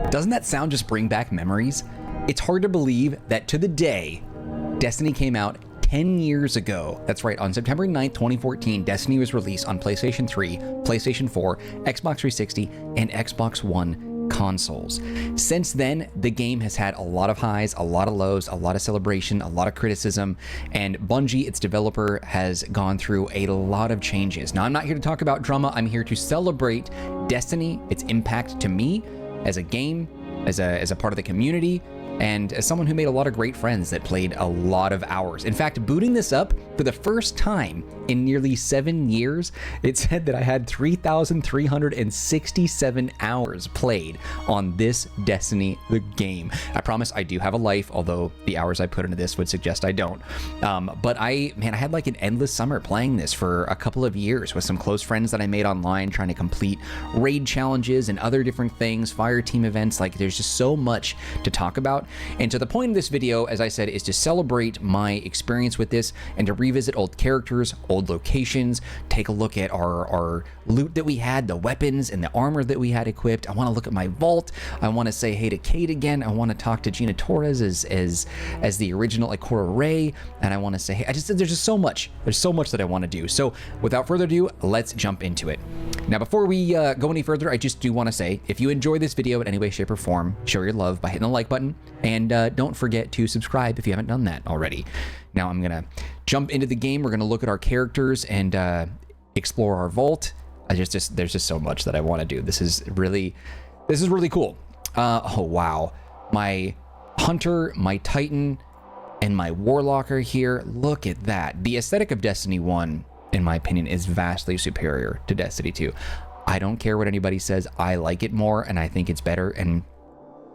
Doesn't that sound just bring back memories? It's hard to believe that to the day, Destiny came out 10 years ago. That's right, on September 9th, 2014, Destiny was released on PlayStation 3, PlayStation 4, Xbox 360, and Xbox One consoles. Since then, the game has had a lot of highs, a lot of lows, a lot of celebration, a lot of criticism, and Bungie, its developer, has gone through a lot of changes. Now, I'm not here to talk about drama. I'm here to celebrate Destiny, its impact to me as a game, as a part of the community, and as someone who made a lot of great friends that played a lot of hours. In fact, booting this up for the first time in nearly 7 years, it said that I had 3,367 hours played on this Destiny, the game. I promise I do have a life, although the hours I put into this would suggest I don't. But I had like an endless summer playing this for a couple of years with some close friends that I made online, trying to complete raid challenges and other different things, fire team events. Like, there's just so much to talk about. And so the point of this video, as I said, is to celebrate my experience with this and to revisit old characters, old locations, take a look at our loot that we had, the weapons and the armor that we had equipped. I want to look at my vault. I want to say hey to Kate again. I want to talk to Gina Torres as the original Ikora Rey. And I want to say, hey, there's just so much. There's so much that I want to do. So without further ado, let's jump into it. Now, before we go any further, I just do want to say, if you enjoy this video in any way, shape, or form, show your love by hitting the like button. And don't forget to subscribe if you haven't done that already. Now I'm going to jump into the game. We're going to look at our characters and explore our vault. There's just so much that I want to do. This is really cool. Oh, wow. My Hunter, my Titan, and my Warlock are here. Look at that. The aesthetic of Destiny 1, in my opinion, is vastly superior to Destiny 2. I don't care what anybody says. I like it more, and I think it's better, and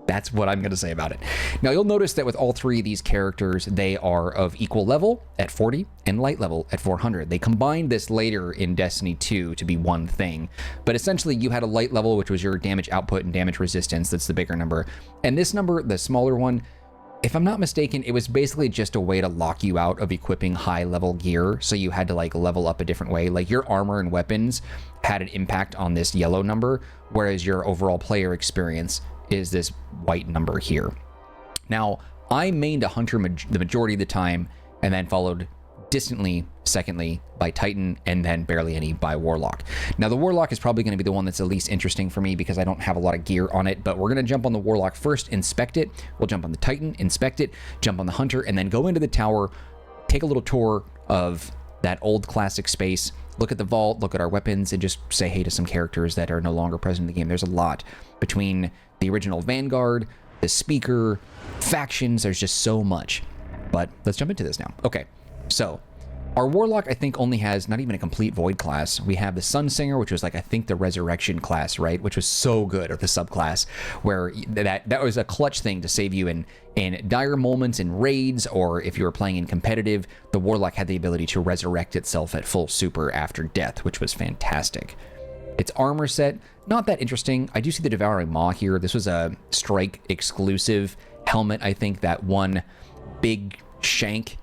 that's what I'm going to say about it. Now, you'll notice that with all three of these characters, they are of equal level at 40 and light level at 400. They combined this later in Destiny 2 to be one thing. But essentially, you had a light level, which was your damage output and damage resistance. That's the bigger number. And this number, the smaller one, if I'm not mistaken, it was basically just a way to lock you out of equipping high level gear. So you had to like level up a different way. Like your armor and weapons had an impact on this yellow number, whereas your overall player experience is this white number here. Now, I mained a Hunter the majority of the time, and then followed distantly, secondly, by Titan, and then barely any by Warlock. Now, the Warlock is probably going to be the one that's the least interesting for me because I don't have a lot of gear on it, but we're going to jump on the Warlock first, inspect it. We'll jump on the Titan, inspect it, jump on the Hunter, and then go into the tower, take a little tour of that old classic space, look at the vault, look at our weapons, and just say hey to some characters that are no longer present in the game. There's a lot between the original Vanguard, the Speaker, factions. There's just so much. But let's jump into this now. Okay, so our Warlock, I think, only has not even a complete Void class. We have the Sunsinger, which was like, I think, the Resurrection class, right? Which was so good, or the subclass, where that was a clutch thing to save you in dire moments in raids, or if you were playing in competitive, the Warlock had the ability to resurrect itself at full super after death, which was fantastic. Its armor set, not that interesting. I do see the Devouring Maw here. This was a Strike exclusive helmet, I think, that one big shank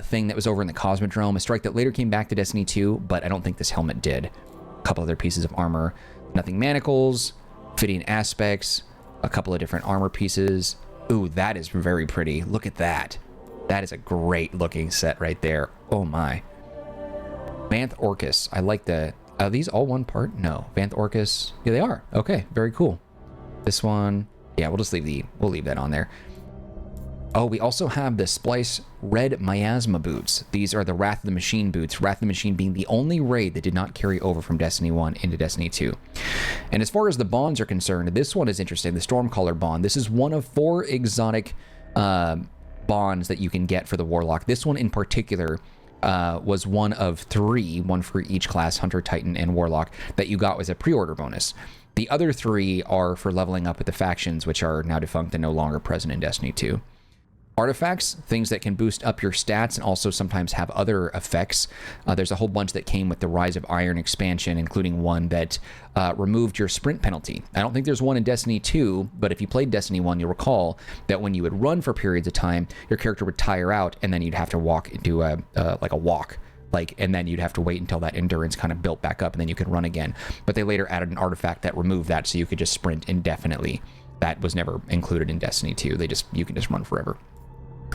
thing that was over in the Cosmodrome, a strike that later came back to Destiny 2, but I don't think this helmet did. A couple other pieces of armor, nothing manacles, fitting aspects, a couple of different armor pieces. Ooh, that is very pretty. Look at that. That is a great looking set right there. Oh my. Vanth Orcus. I like the... Are these all one part? No. Vanth Orcus. Yeah, they are. Okay, very cool. This one... Yeah, we'll just leave that on there. Oh, we also have the Splice Red Miasma boots. These are the Wrath of the Machine boots. Wrath of the Machine being the only raid that did not carry over from Destiny 1 into Destiny 2. And as far as the bonds are concerned, this one is interesting. The Stormcaller bond. This is one of 4 exotic bonds that you can get for the Warlock. This one in particular was one of 3, one for each class, Hunter, Titan, and Warlock, that you got as a pre-order bonus. The other 3 are for leveling up with the factions, which are now defunct and no longer present in Destiny 2. Artifacts, things that can boost up your stats and also sometimes have other effects. There's a whole bunch that came with the Rise of Iron expansion, including one that removed your sprint penalty. I don't think there's one in Destiny 2, but if you played Destiny 1, you'll recall that when you would run for periods of time, your character would tire out, and then you'd have to walk into a walk. And then you'd have to wait until that endurance kind of built back up, and then you could run again. But they later added an artifact that removed that, so you could just sprint indefinitely. that was never included in Destiny 2. You can just run forever.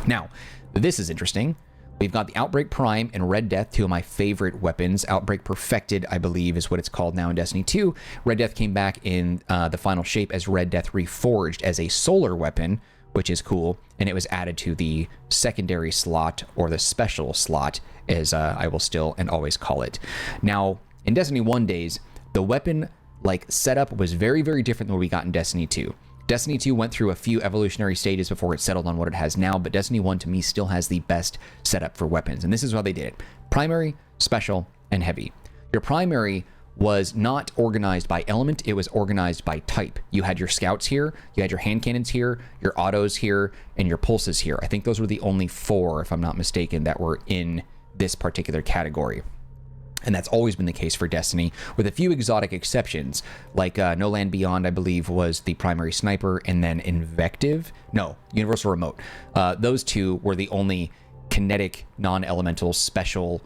Now, this is interesting. We've got the Outbreak Prime and Red Death, two of my favorite weapons. Outbreak Perfected, I believe, is what it's called now in Destiny 2. Red Death came back in the final shape as Red Death Reforged as a solar weapon, which is cool, and it was added to the secondary slot, or the special slot, as I will still and always call it. Now, in Destiny 1 days, the weapon setup was very, very different than what we got in Destiny 2. Destiny 2 went through a few evolutionary stages before it settled on what it has now, but Destiny 1 to me still has the best setup for weapons, and this is how they did it. Primary, special, and heavy. Your primary was not organized by element, it was organized by type. You had your scouts here, you had your hand cannons here, your autos here, and your pulses here. I think those were the only 4, if I'm not mistaken, that were in this particular category. And that's always been the case for Destiny, with a few exotic exceptions, like No Land Beyond, I believe, was the primary sniper, and then Universal Remote. Those two were the only kinetic, non-elemental, special,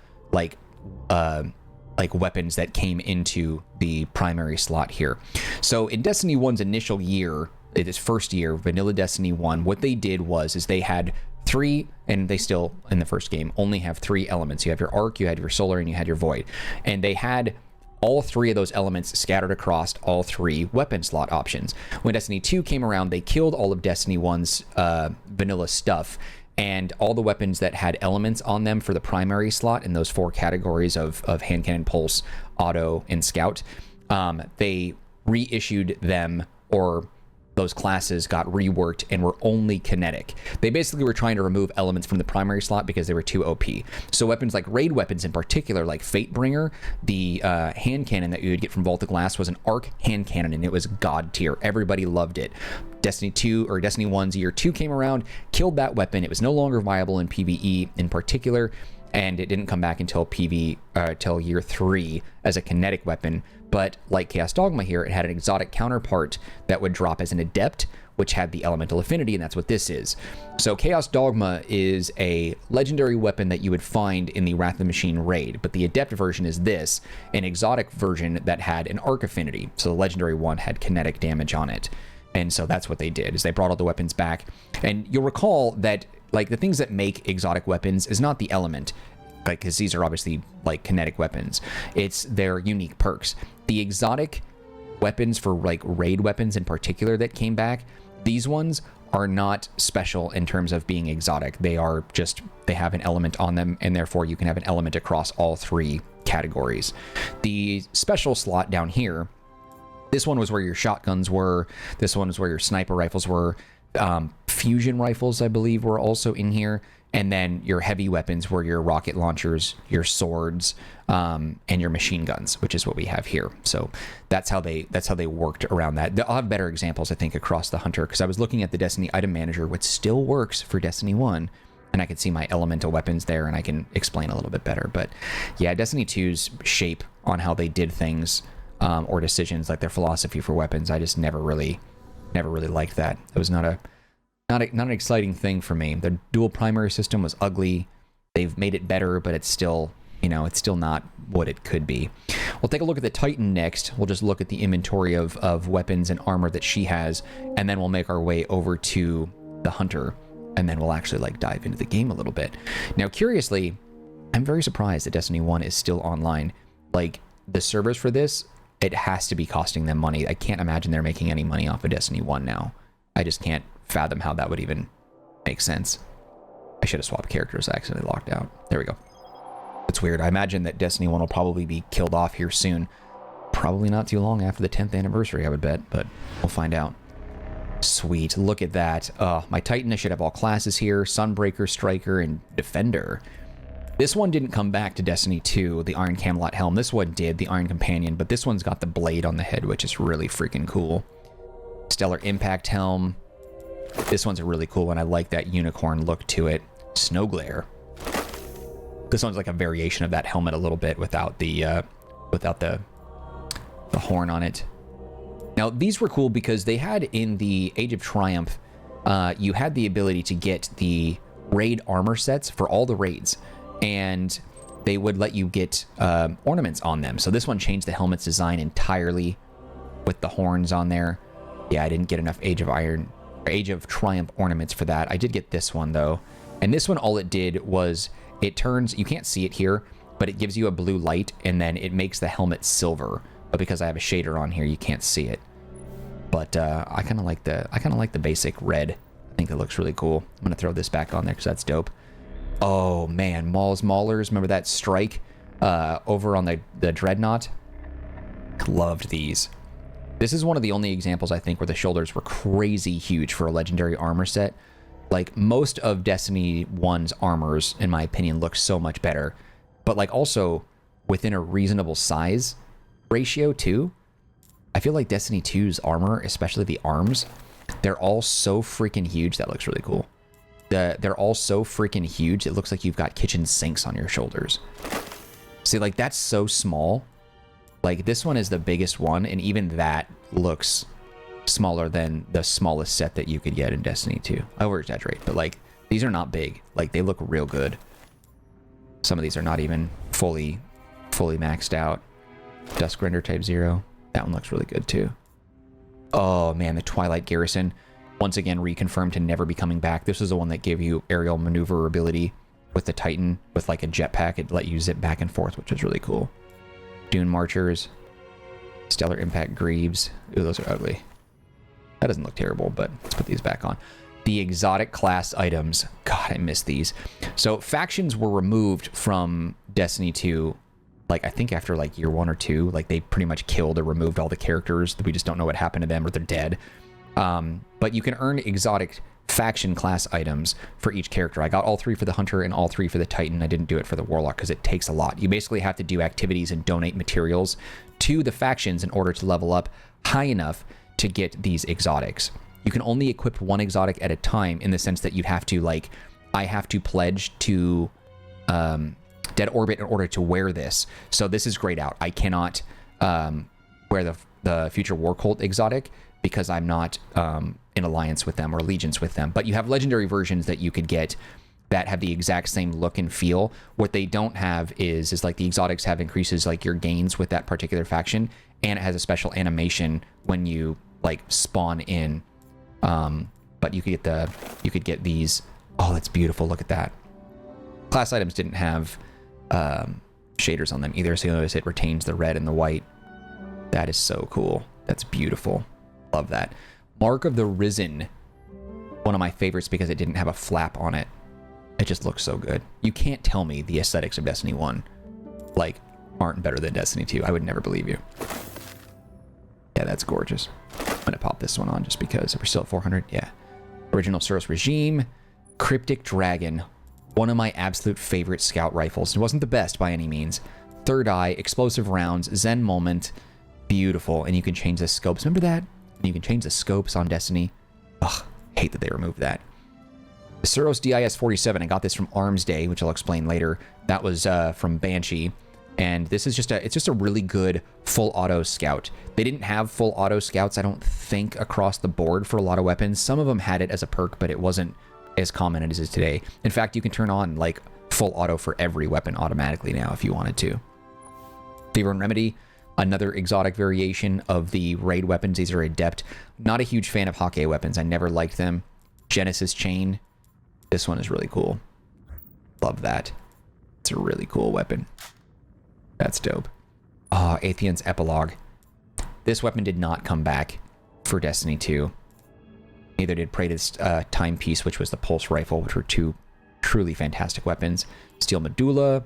weapons that came into the primary slot here. So in Destiny 1's initial year, its first year, Vanilla Destiny 1, what they did is they had 3, and they still, in the first game, only have 3 elements. You have your Arc, you had your Solar, and you had your Void. And they had all 3 of those elements scattered across all 3 weapon slot options. When Destiny 2 came around, they killed all of Destiny 1's vanilla stuff, and all the weapons that had elements on them for the primary slot in those 4 categories of hand cannon, pulse, auto, and scout, they reissued them, or those classes got reworked and were only kinetic. They basically were trying to remove elements from the primary slot because they were too OP. So weapons like raid weapons in particular, like Fatebringer, the hand cannon that you would get from Vault of Glass was an arc hand cannon, and it was god tier. Everybody loved it. Destiny 1's year 2 came around, killed that weapon. It was no longer viable in PvE in particular, and it didn't come back until till year 3 as a kinetic weapon. But like Chaos Dogma here, it had an exotic counterpart that would drop as an adept, which had the elemental affinity, and that's what this is. So Chaos Dogma is a legendary weapon that you would find in the Wrath of the Machine raid, but the adept version is this, an exotic version that had an arc affinity. So the legendary one had kinetic damage on it. And so that's what they did, is they brought all the weapons back. And you'll recall that the things that make exotic weapons is not the element, because these are obviously kinetic weapons. It's their unique perks. The exotic weapons for raid weapons in particular that came back, these ones are not special in terms of being exotic. They are just, they have an element on them, and therefore you can have an element across all 3 categories. The special slot down here, this one was where your shotguns were. This one is where your sniper rifles were. Fusion rifles, I believe, were also in here. And then your heavy weapons were your rocket launchers, your swords, and your machine guns, which is what we have here. So that's how they worked around that. I'll have better examples, I think, across the Hunter, because I was looking at the Destiny item manager, which still works for Destiny 1, and I can see my elemental weapons there, and I can explain a little bit better. But yeah, Destiny 2's shape on how they did things, or decisions, like their philosophy for weapons, I just never really liked that. It was not an exciting thing for me. The dual primary system was ugly. They've made it better, but it's still, it's still not what it could be. We'll take a look at the Titan next. We'll just look at the inventory of weapons and armor that she has, and then we'll make our way over to the Hunter, and then we'll actually dive into the game a little bit. Now, curiously, I'm very surprised that Destiny 1 is still online. The servers for this, it has to be costing them money. I can't imagine they're making any money off of Destiny 1 now. I just can't fathom how that would even make sense. I should have swapped characters. I accidentally locked out. There we go. It's weird. I imagine that Destiny 1 will probably be killed off here soon. Probably not too long after the 10th anniversary, I would bet, but we'll find out. Sweet. Look at that. My Titan, I should have all classes here. Sunbreaker, Striker, and Defender. This one didn't come back to Destiny 2, the Iron Camelot Helm. This one did, the Iron Companion, but this one's got the blade on the head, which is really freaking cool. Stellar Impact Helm. This one's a really cool one. I like that unicorn look to it. Snow Glare. This one's like a variation of that helmet a little bit without the horn on it. Now, these were cool because they had in the Age of Triumph, you had the ability to get the raid armor sets for all the raids, and they would let you get ornaments on them. So this one changed the helmet's design entirely with the horns on there. Yeah, I didn't get enough Age of Iron, or Age of Triumph ornaments for that. I did get this one though. And this one, all it did was it turns, you can't see it here, but it gives you a blue light and then it makes the helmet silver. But because I have a shader on here, you can't see it. But I kind of like the basic red. I think that looks really cool. I'm gonna throw this back on there because that's dope. Oh man, Maulers, remember that strike over on the Dreadnought? Loved these. This is one of the only examples I think where the shoulders were crazy huge for a legendary armor set. Like most of Destiny 1's armors, in my opinion, look so much better. But like also within a reasonable size ratio too. I feel like Destiny 2's armor, especially the arms, they're all so freaking huge. That looks really cool. They're all so freaking huge. It looks like you've got kitchen sinks on your shoulders. See, like that's so small. Like this one is the biggest one, and even that looks smaller than the smallest set that you could get in Destiny 2. I over exaggerate, but like these are not big. Like they look real good. Some of these are not even fully maxed out. Duskrender Type 0. That one looks really good too. Oh man, the Twilight Garrison. Once again reconfirmed to never be coming back. This is the one that gave you aerial maneuverability with the Titan with like a jetpack. It let you zip back and forth, which is really cool. Dune Marchers. Stellar Impact Greaves. Ooh, those are ugly. That doesn't look terrible, but let's put these back on. The exotic class items. God, I miss these. So factions were removed from Destiny 2, like I think after like year 1 or 2. Like they pretty much killed or removed all the characters. We just don't know what happened to them, or they're dead. But you can earn exotic faction class items for each character. I got all 3 for the Hunter and all 3 for the Titan. I didn't do it for the Warlock because it takes a lot. You basically have to do activities and donate materials to the factions in order to level up high enough to get these exotics. You can only equip one exotic at a time, in the sense that you have to, like, I have to pledge to Dead Orbit in order to wear this. So this is grayed out. I cannot wear the Future War Cult exotic because I'm not in alliance with them or allegiance with them. But you have legendary versions that you could get that have the exact same look and feel. What they don't have is like the exotics have increases like your gains with that particular faction, and it has a special animation when you like spawn in. But you could get these. Oh, that's beautiful. Look at that. Class items didn't have shaders on them either, so you notice it retains the red and the white. That is so cool. That's beautiful. Love that. Mark of the Risen. One of my favorites because it didn't have a flap on it. It just looks so good. You can't tell me the aesthetics of Destiny 1 like aren't better than Destiny 2. I would never believe you. Yeah, that's gorgeous. I'm gonna pop this one on just because. We're still at 400. Yeah. Original Suros Regime. Cryptic Dragon. One of my absolute favorite scout rifles. It wasn't the best by any means. Third Eye, explosive rounds, Zen Moment. Beautiful. And you can change the scopes. Remember that? You can change the scopes on Destiny. Ugh, hate that they removed that. The Suros DIS-47. I got this from Armsday, which I'll explain later. That was from Banshee. And this is just a really good full auto scout. They didn't have full auto scouts, I don't think, across the board for a lot of weapons. Some of them had it as a perk, but it wasn't as common as it is today. In fact, you can turn on like full auto for every weapon automatically now if you wanted to. Fever and Remedy, another exotic variation of the raid weapons. These are adept. Not a huge fan of Hawkeye weapons. I never liked them. Genesis Chain. This one is really cool. Love that. It's a really cool weapon. That's dope. Ah, Atheon's Epilogue. This weapon did not come back for Destiny 2. Neither did Praetor's Timepiece, which was the Pulse Rifle, which were two truly fantastic weapons. Steel Medulla,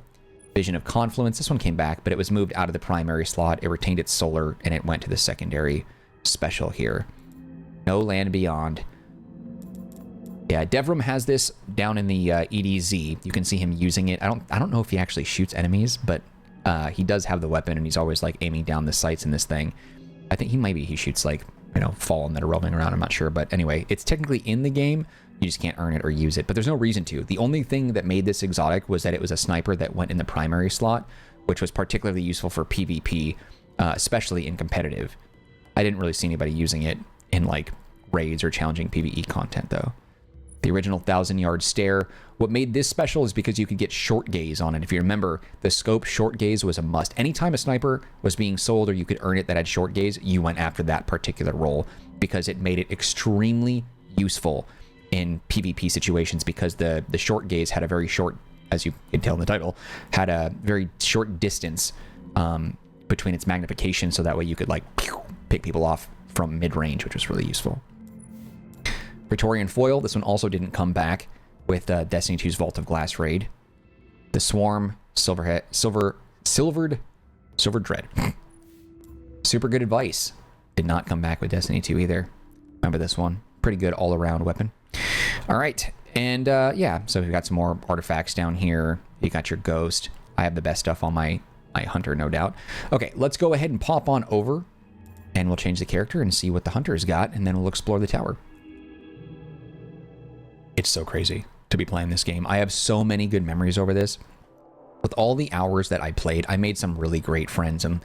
Vision of Confluence. This one came back, but it was moved out of the primary slot. It retained its solar, and it went to the secondary special here. No Land Beyond. Yeah, Devrim has this down in the EDZ. You can see him using it. I don't know if he actually shoots enemies, but he does have the weapon, and he's always like aiming down the sights in this thing. I think he shoots like, you know, fallen that are roaming around. I'm not sure, but anyway, it's technically in the game. You just can't earn it or use it, but there's no reason to. The only thing that made this exotic was that it was a sniper that went in the primary slot, which was particularly useful for PvP, especially in competitive. I didn't really see anybody using it in like raids or challenging PvE content though. The original 1,000-yard stare. What made this special is because you could get short gaze on it. If you remember, the scope short gaze was a must. Anytime a sniper was being sold or you could earn it that had short gaze, you went after that particular role because it made it extremely useful in PvP situations because the short gaze had a very short, as you can tell in the title, had a very short distance between its magnification, so that way you could like pick people off from mid-range, which was really useful. Praetorian Foil, this one also didn't come back with Destiny 2's Vault of Glass raid. The Swarm, Silvered Dread. Super good advice. Did not come back with Destiny 2 either. Remember this one? Pretty good all-around weapon. All right, and yeah, so we've got some more artifacts down here. You got your Ghost. I have the best stuff on my Hunter, no doubt. Okay, let's go ahead and pop on over, and we'll change the character and see what the Hunter's got, and then we'll explore the tower. It's so crazy to be playing this game. I have so many good memories over this. With all the hours that I played, I made some really great friends and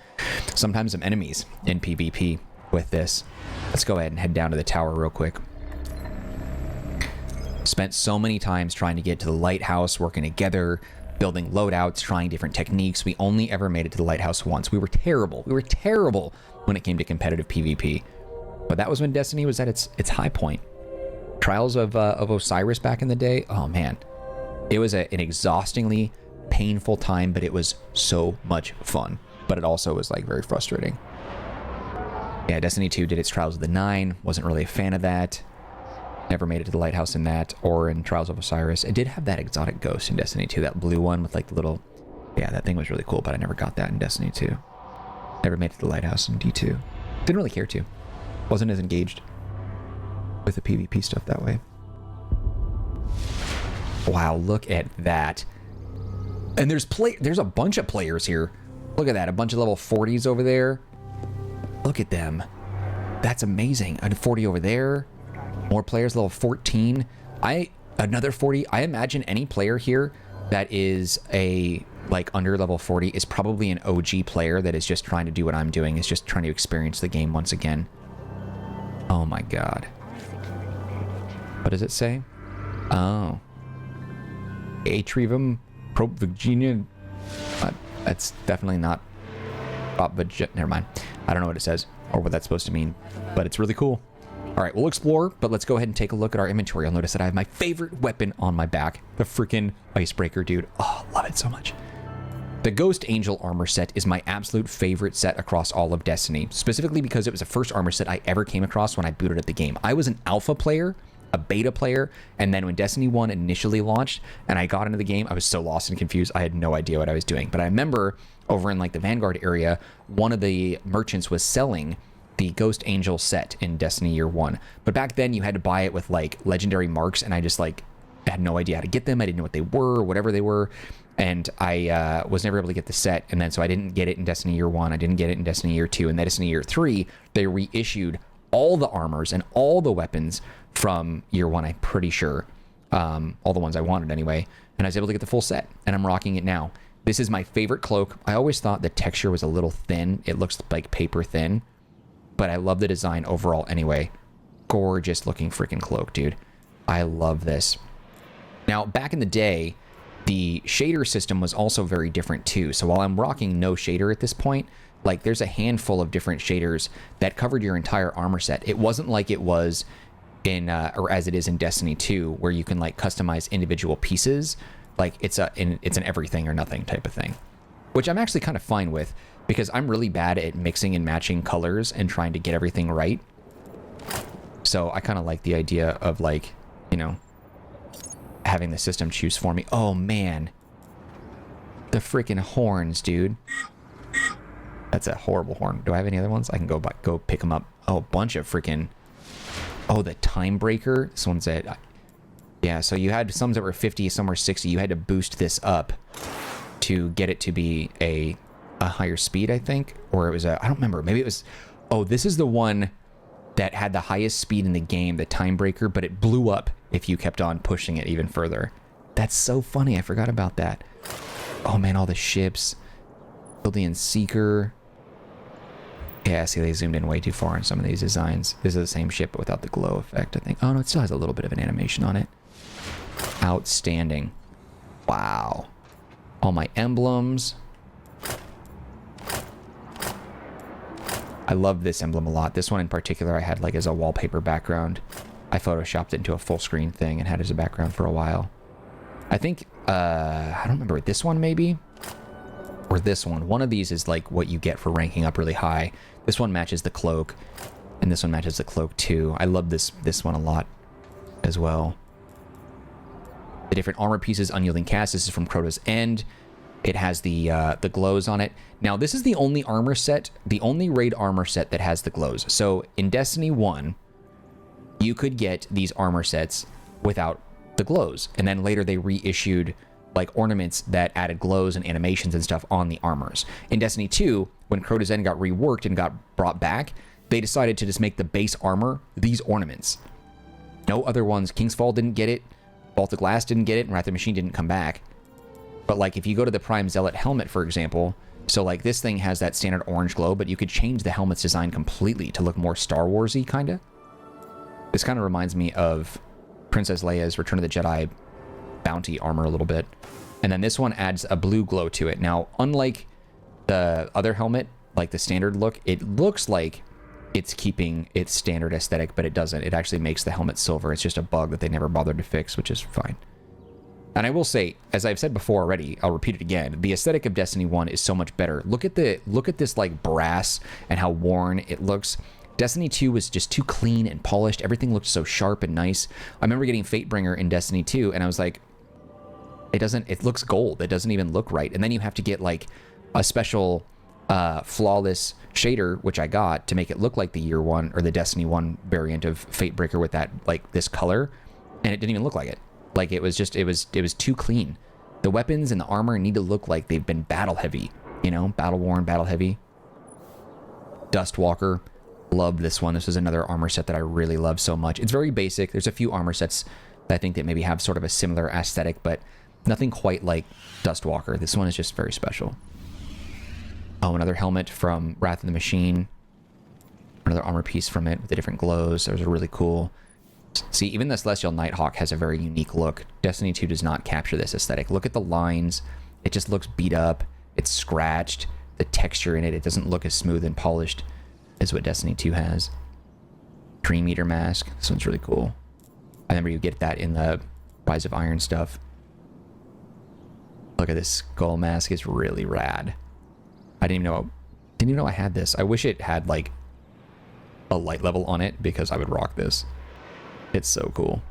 sometimes some enemies in PvP with this. Let's go ahead and head down to the tower real quick. Spent so many times trying to get to the lighthouse, working together, building loadouts, trying different techniques. We only ever made it to the lighthouse once. We were terrible. We were terrible when it came to competitive PvP. But that was when Destiny was at its high point. Trials of Osiris back in the day, oh man. It was an exhaustingly painful time, but it was so much fun. But it also was like very frustrating. Yeah, Destiny 2 did its Trials of the Nine. Wasn't really a fan of that. Never made it to the lighthouse in that or in Trials of Osiris. It did have that exotic ghost in Destiny 2, that blue one with like the little... Yeah, that thing was really cool, but I never got that in Destiny 2. Never made it to the lighthouse in D2. Didn't really care to. Wasn't as engaged with the PvP stuff that way. Wow, look at that. And there's a bunch of players here. Look at that, a bunch of level 40s over there. Look at them. That's amazing. And 40 over there. More players, level 14. Another 40. I imagine any player here that is like under level 40 is probably an OG player that is just trying to do what I'm doing, is just trying to experience the game once again. Oh my god. What does it say? Oh. Atrium Prop Virginia. That's definitely not Prop Virginia. Never mind. I don't know what it says or what that's supposed to mean, but it's really cool. All right, we'll explore, but let's go ahead and take a look at our inventory. You'll notice that I have my favorite weapon on my back, the freaking Icebreaker, dude. Oh, love it so much. The Ghost Angel armor set is my absolute favorite set across all of Destiny, specifically because it was the first armor set I ever came across when I booted up the game. I was an alpha player, a beta player, and then when Destiny 1 initially launched and I got into the game, I was so lost and confused, I had no idea what I was doing. But I remember over in like the Vanguard area, one of the merchants was selling the Ghost Angel set in Destiny Year 1. But back then you had to buy it with like legendary marks, and I just like had no idea how to get them. I didn't know what they were or whatever they were. And I was never able to get the set. And then so I didn't get it in Destiny Year 1. I didn't get it in Destiny Year 2. And then Destiny Year 3, they reissued all the armors and all the weapons from Year 1, I'm pretty sure. All the ones I wanted anyway. And I was able to get the full set. And I'm rocking it now. This is my favorite cloak. I always thought the texture was a little thin. It looks like paper thin. But I love the design overall anyway. Gorgeous looking freaking cloak, dude. I love this. Now, back in the day, the shader system was also very different too. So while I'm rocking no shader at this point, like there's a handful of different shaders that covered your entire armor set. It wasn't like it was in, or as it is in Destiny 2, where you can like customize individual pieces. Like it's an everything or nothing type of thing, which I'm actually kind of fine with because I'm really bad at mixing and matching colors and trying to get everything right. So I kind of like the idea of like, you know, having the system choose for me. Oh man, the freaking horns, dude. That's a horrible horn. Do I have any other ones? I can go pick them up. Oh, a bunch of freaking. Oh, the time breaker. This one's at. Yeah, so you had some that were 50, some were 60. You had to boost this up to get it to be a higher speed, I think, or it was I don't remember. Maybe it was. Oh, this is the one that had the highest speed in the game, the time breaker, but it blew up if you kept on pushing it even further. That's so funny. I forgot about that. Oh man, all the ships. Building Seeker. Yeah, see, they zoomed in way too far on some of these designs. This is the same ship, but without the glow effect, I think. Oh no, it still has a little bit of an animation on it. Outstanding. Wow. All my emblems. I love this emblem a lot. This one in particular I had like as a wallpaper background. I photoshopped it into a full screen thing and had it as a background for a while. I think, I don't remember, this one maybe? Or this one. One of these is like what you get for ranking up really high. This one matches the cloak, and this one matches the cloak too. I love this one a lot as well. The different armor pieces, unyielding cast. This is from Crota's End. It has the glows on it. Now, this is the only armor set, the only raid armor set that has the glows. So in Destiny 1, you could get these armor sets without the glows. And then later they reissued like ornaments that added glows and animations and stuff on the armors. In Destiny 2, when Crota's End got reworked and got brought back, they decided to just make the base armor these ornaments. No other ones. King's Fall didn't get it. Vault of Glass didn't get it. And Wrath of the Machine didn't come back. But like if you go to the Prime Zealot helmet, for example, so like this thing has that standard orange glow, but you could change the helmet's design completely to look more Star Wars-y, kind of. This kind of reminds me of Princess Leia's Return of the Jedi bounty armor a little bit. And then this one adds a blue glow to it. Now, unlike the other helmet, like the standard look, it looks like it's keeping its standard aesthetic, but it doesn't. It actually makes the helmet silver. It's just a bug that they never bothered to fix, which is fine. And I will say, as I've said before already, I'll repeat it again, the aesthetic of Destiny 1 is so much better. Look at this like brass and how worn it looks. Destiny 2 was just too clean and polished. Everything looked so sharp and nice. I remember getting Fatebringer in Destiny 2 and I was like, it looks gold. It doesn't even look right. And then you have to get like a special flawless shader, which I got to make it look like the Year 1 or the Destiny 1 variant of Fatebreaker with that, like this color. And it didn't even look like it. Like it was too clean. The weapons and the armor need to look like they've been battle heavy, you know, battle worn, battle heavy. Dustwalker. Loved this one. This is another armor set that I really love so much. It's very basic. There's a few armor sets that I think that maybe have sort of a similar aesthetic, but nothing quite like Dustwalker. This one is just very special. Oh, another helmet from Wrath of the Machine. Another armor piece from it with the different glows. Those are really cool. See, even the Celestial Nighthawk has a very unique look. Destiny 2 does not capture this aesthetic. Look at the lines. It just looks beat up. It's scratched. The texture in it doesn't look as smooth and polished is what Destiny 2 has. Dream Eater mask. This one's really cool. I remember you get that in the Rise of Iron stuff. Look at this skull mask. It's really rad. I didn't even know I had this. I wish it had like a light level on it because I would rock this. It's so cool.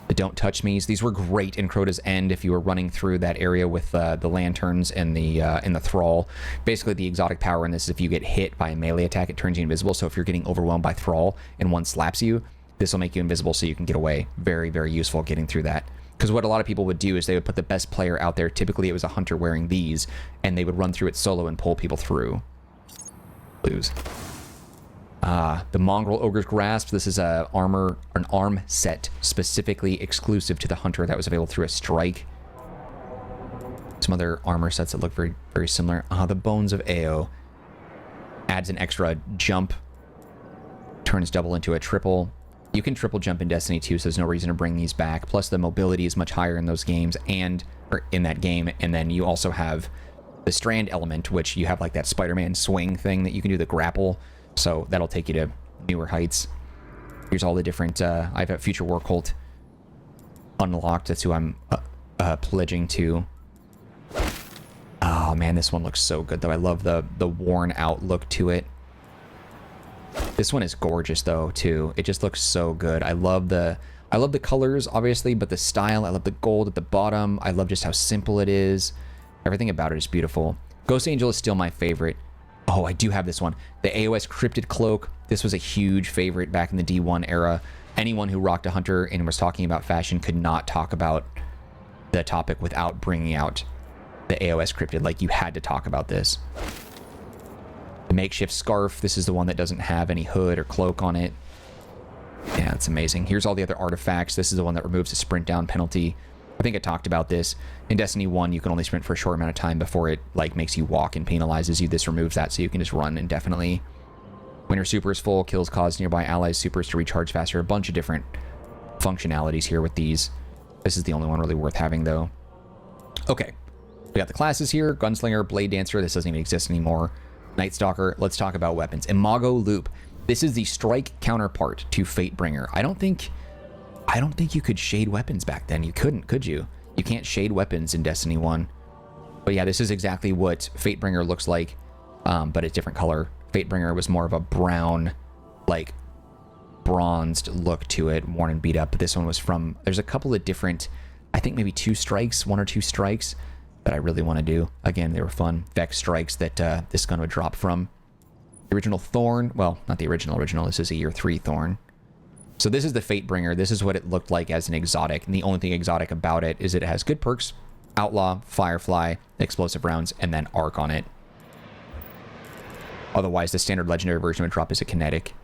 The Don't Touch Me's. These were great in Crota's End if you were running through that area with the lanterns and the thrall. Basically, the exotic power in this is if you get hit by a melee attack, it turns you invisible. So if you're getting overwhelmed by thrall and one slaps you, this will make you invisible so you can get away. Very, very useful getting through that. Because what a lot of people would do is they would put the best player out there. Typically, it was a hunter wearing these, and they would run through it solo and pull people through. Lose. The Mongrel Ogre's Grasp. This is an arm set specifically exclusive to the hunter that was available through a strike. Some other armor sets that look very, very similar. The Bones of Ao adds an extra jump. Turns double into a triple. You can triple jump in Destiny 2, so there's no reason to bring these back. Plus, the mobility is much higher in those games or in that game. And then you also have the strand element, which you have like that Spider-Man swing thing that you can do, the grapple. So that'll take you to newer heights. Here's all the different... I've got Future War Cult unlocked. That's who I'm pledging to. Oh, man, this one looks so good, though. I love the worn out look to it. This one is gorgeous, though, too. It just looks so good. I love the colors, obviously, but the style. I love the gold at the bottom. I love just how simple it is. Everything about it is beautiful. Ghost Angel is still my favorite. Oh, I do have this one. The AOS Cryptid Cloak. This was a huge favorite back in the D1 era. Anyone who rocked a hunter and was talking about fashion could not talk about the topic without bringing out the AOS Cryptid. Like, you had to talk about this. The makeshift scarf. This is the one that doesn't have any hood or cloak on it. Yeah, it's amazing. Here's all the other artifacts. This is the one that removes the sprint down penalty. I think I talked about this. In Destiny 1, you can only sprint for a short amount of time before it like makes you walk and penalizes you. This removes that, so you can just run indefinitely. When your super is full, kills cause nearby allies' supers to recharge faster. A bunch of different functionalities here with these. This is the only one really worth having, though. Okay. We got the classes here. Gunslinger, Blade Dancer. This doesn't even exist anymore. Night Stalker. Let's talk about weapons. Imago Loop. This is the strike counterpart to Fatebringer. I don't think you could shade weapons back then. You couldn't, could you? You can't shade weapons in Destiny 1. But yeah, this is exactly what Fatebringer looks like, but a different color. Fatebringer was more of a brown, like, bronzed look to it, worn and beat up. But this one was from... There's a couple of different... I think maybe 2 strikes, 1 or 2 strikes that I really want to do. Again, they were fun. Vex strikes that this gun would drop from. The original Thorn... Well, not the original. This is a Year 3 Thorn. So this is the Fatebringer. This is what it looked like as an exotic. And the only thing exotic about it is it has good perks. Outlaw, Firefly, explosive rounds, and then Arc on it. Otherwise, the standard legendary version would drop as a kinetic.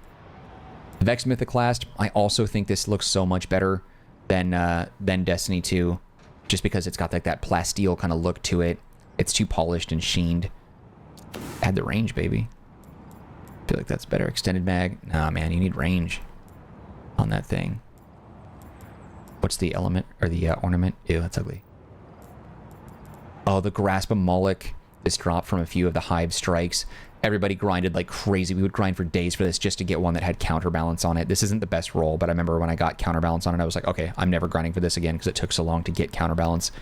Vex Mythoclast, I also think this looks so much better than Destiny 2, just because it's got like that plasteel kind of look to it. It's too polished and sheened. Add the range, baby. I feel like that's better. Extended mag. Nah, man, you need range on that thing. What's the element or the ornament? Ew, that's ugly. Oh, the Grasp of Moloch. This dropped from a few of the Hive strikes. Everybody grinded like crazy. We would grind for days for this just to get one that had counterbalance on it. This isn't the best roll, but I remember when I got counterbalance on it, I was like, okay, I'm never grinding for this again because it took so long to get counterbalance.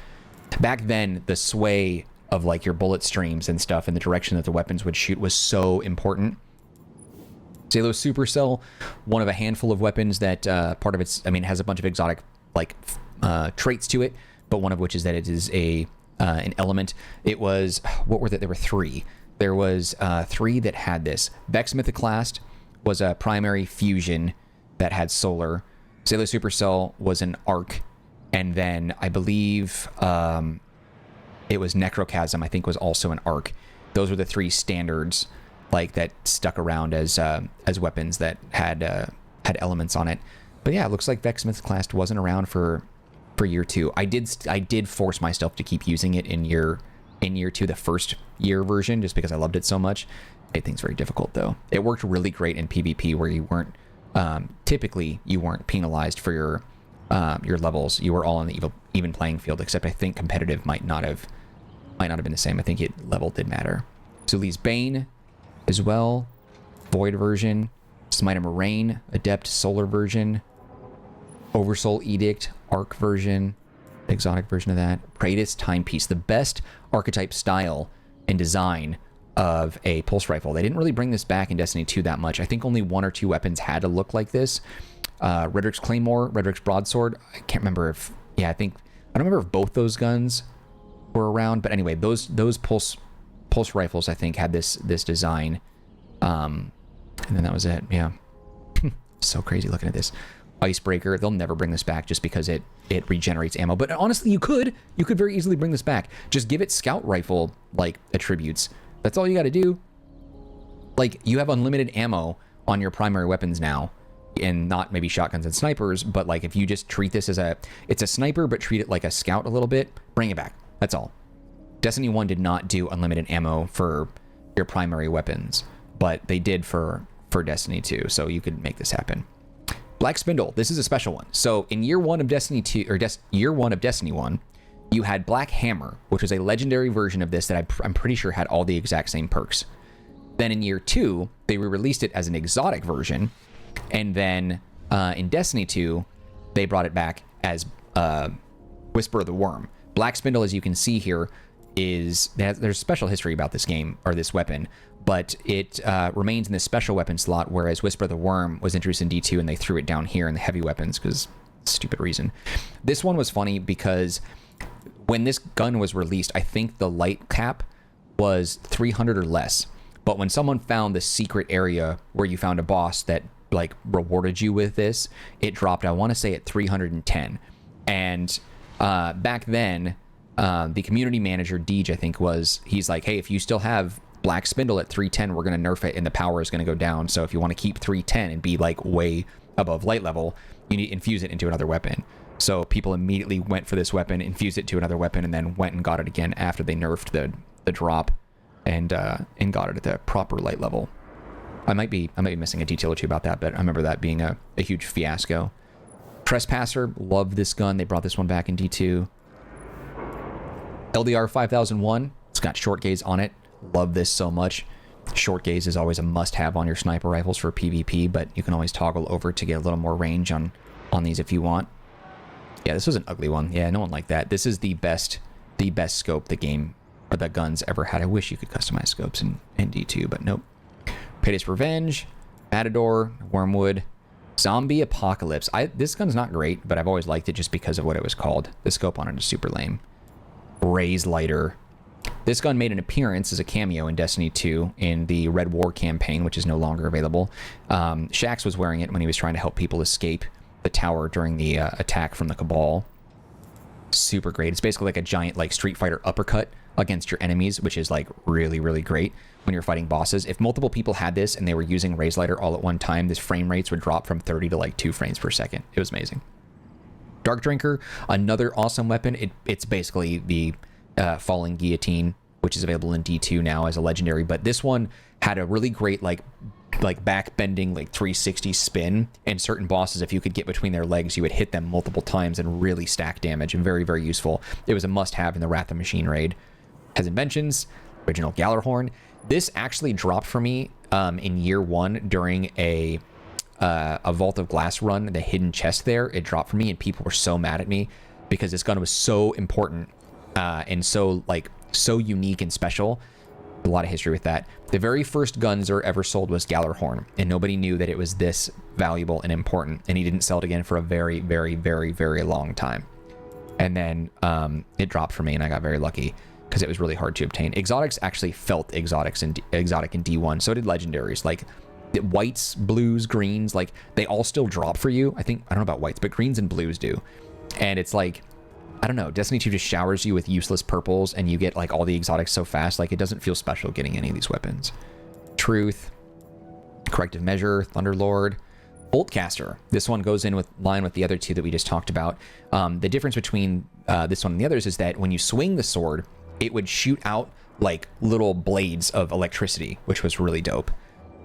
Back then, the sway of like your bullet streams and stuff and the direction that the weapons would shoot was so important. Zalo Supercell, one of a handful of weapons that part of its, I mean, has a bunch of exotic like traits to it, but one of which is that it is an element. It was, what were there were 3. There was 3 that had this. Vex Mythoclast was a primary fusion that had solar. Zalo Supercell was an arc, and then I believe it was Necrochasm, I think, was also an arc. Those were the 3 standards like that stuck around as weapons that had elements on it. But yeah, it looks like Vex Mythoclast wasn't around for Year 2. I did force myself to keep using it in Year 2, the first year version, just because I loved it so much. Made things very difficult though. It worked really great in PvP where you weren't typically you weren't penalized for your levels. You were all on the even playing field, except I think competitive might not have been the same. I think level did matter. Suli's Bane as well. Void version. Smite of Moraine, Adept Solar version. Oversoul Edict, Arc version, exotic version of that. Praetus Timepiece, the best archetype style and design of a pulse rifle. They didn't really bring this back in Destiny 2 that much. I think only 1 or 2 weapons had to look like this. Redrick's Claymore, Redrick's Broadsword. I can't remember if, I don't remember if both those guns were around, but anyway, those pulse rifles I think had this design. And then that was it. Yeah. So crazy looking at this. Icebreaker, they'll never bring this back just because it regenerates ammo. But honestly, you could very easily bring this back. Just give it scout rifle like attributes. That's all you got to do. Like, you have unlimited ammo on your primary weapons now, and not maybe shotguns and snipers, but like if you just treat this as it's a sniper, but treat it like a scout a little bit, bring it back. That's all. Destiny 1 did not do unlimited ammo for your primary weapons, but they did for Destiny 2, so you could make this happen. Black Spindle, this is a special one. So in year 1 of Destiny 2, or year 1 of Destiny 1, you had Black Hammer, which was a legendary version of this that I'm pretty sure had all the exact same perks. Then in year 2, they re-released it as an exotic version, and then in Destiny 2, they brought it back as Whisper of the Worm. Black Spindle, as you can see here, there's special history about this game, or this weapon, but it remains in the special weapon slot, whereas Whisper of the Worm was introduced in D2 and they threw it down here in the heavy weapons because stupid reason. This one was funny because when this gun was released, I think the light cap was 300 or less, but when someone found the secret area where you found a boss that like rewarded you with this, it dropped, I want to say, at 310. And back then, the community manager, Deej, I think he's like, hey, if you still have Black Spindle at 310, we're going to nerf it and the power is going to go down. So if you want to keep 310 and be like way above light level, you need to infuse it into another weapon. So people immediately went for this weapon, infused it to another weapon, and then went and got it again after they nerfed the drop and got it at the proper light level. I might be missing a detail or two about that, but I remember that being a huge fiasco. Trespasser, love this gun. They brought this one back in D2. LDR 5001, it's got short gaze on it. Love this so much. Short gaze is always a must-have on your sniper rifles for PvP, but you can always toggle over to get a little more range on these if you want. Yeah, this was an ugly one. Yeah, no one liked that. This is the best scope the game or the guns ever had. I wish you could customize scopes in D2, but nope. Piteous Revenge, Matador, Wormwood, Zombie Apocalypse. This gun's not great, but I've always liked it just because of what it was called. The scope on it is super lame. Raise Lighter. This gun made an appearance as a cameo in Destiny 2 in the Red War campaign, which is no longer available. Shaxx was wearing it when he was trying to help people escape the tower during the attack from the Cabal. Super great. It's basically like a giant like Street Fighter uppercut against your enemies, which is like really, really great when you're fighting bosses. If multiple people had this and they were using Raise Lighter all at one time, this frame rates would drop from 30 to like 2 frames per second. It was amazing. Dark Drinker, another awesome weapon. It's basically the Falling Guillotine, which is available in D2 now as a legendary, but this one had a really great like back-bending like 360 spin, and certain bosses, if you could get between their legs, you would hit them multiple times and really stack damage, and very, very useful. It was a must-have in the Wrath of Machine raid. Has inventions, original Gallarhorn. This actually dropped for me in year 1 during a Vault of Glass run, the hidden chest there. It dropped for me, and people were so mad at me because this gun was so important and so unique and special. A lot of history with that. The very first gun Xur ever sold was Gallarhorn, and nobody knew that it was this valuable and important, and he didn't sell it again for a very, very, very, very long time. And then it dropped for me, and I got very lucky because it was really hard to obtain. Exotics actually felt exotic in D1. So did legendaries. Like the whites, blues, greens, like they all still drop for you. I don't know about whites, but greens and blues do. And it's like, I don't know, Destiny 2 just showers you with useless purples and you get like all the exotics so fast. Like it doesn't feel special getting any of these weapons. Truth, Corrective Measure, Thunderlord, Boltcaster. This one goes in with line with the other two that we just talked about. The difference between this one and the others is that when you swing the sword, it would shoot out like little blades of electricity, which was really dope.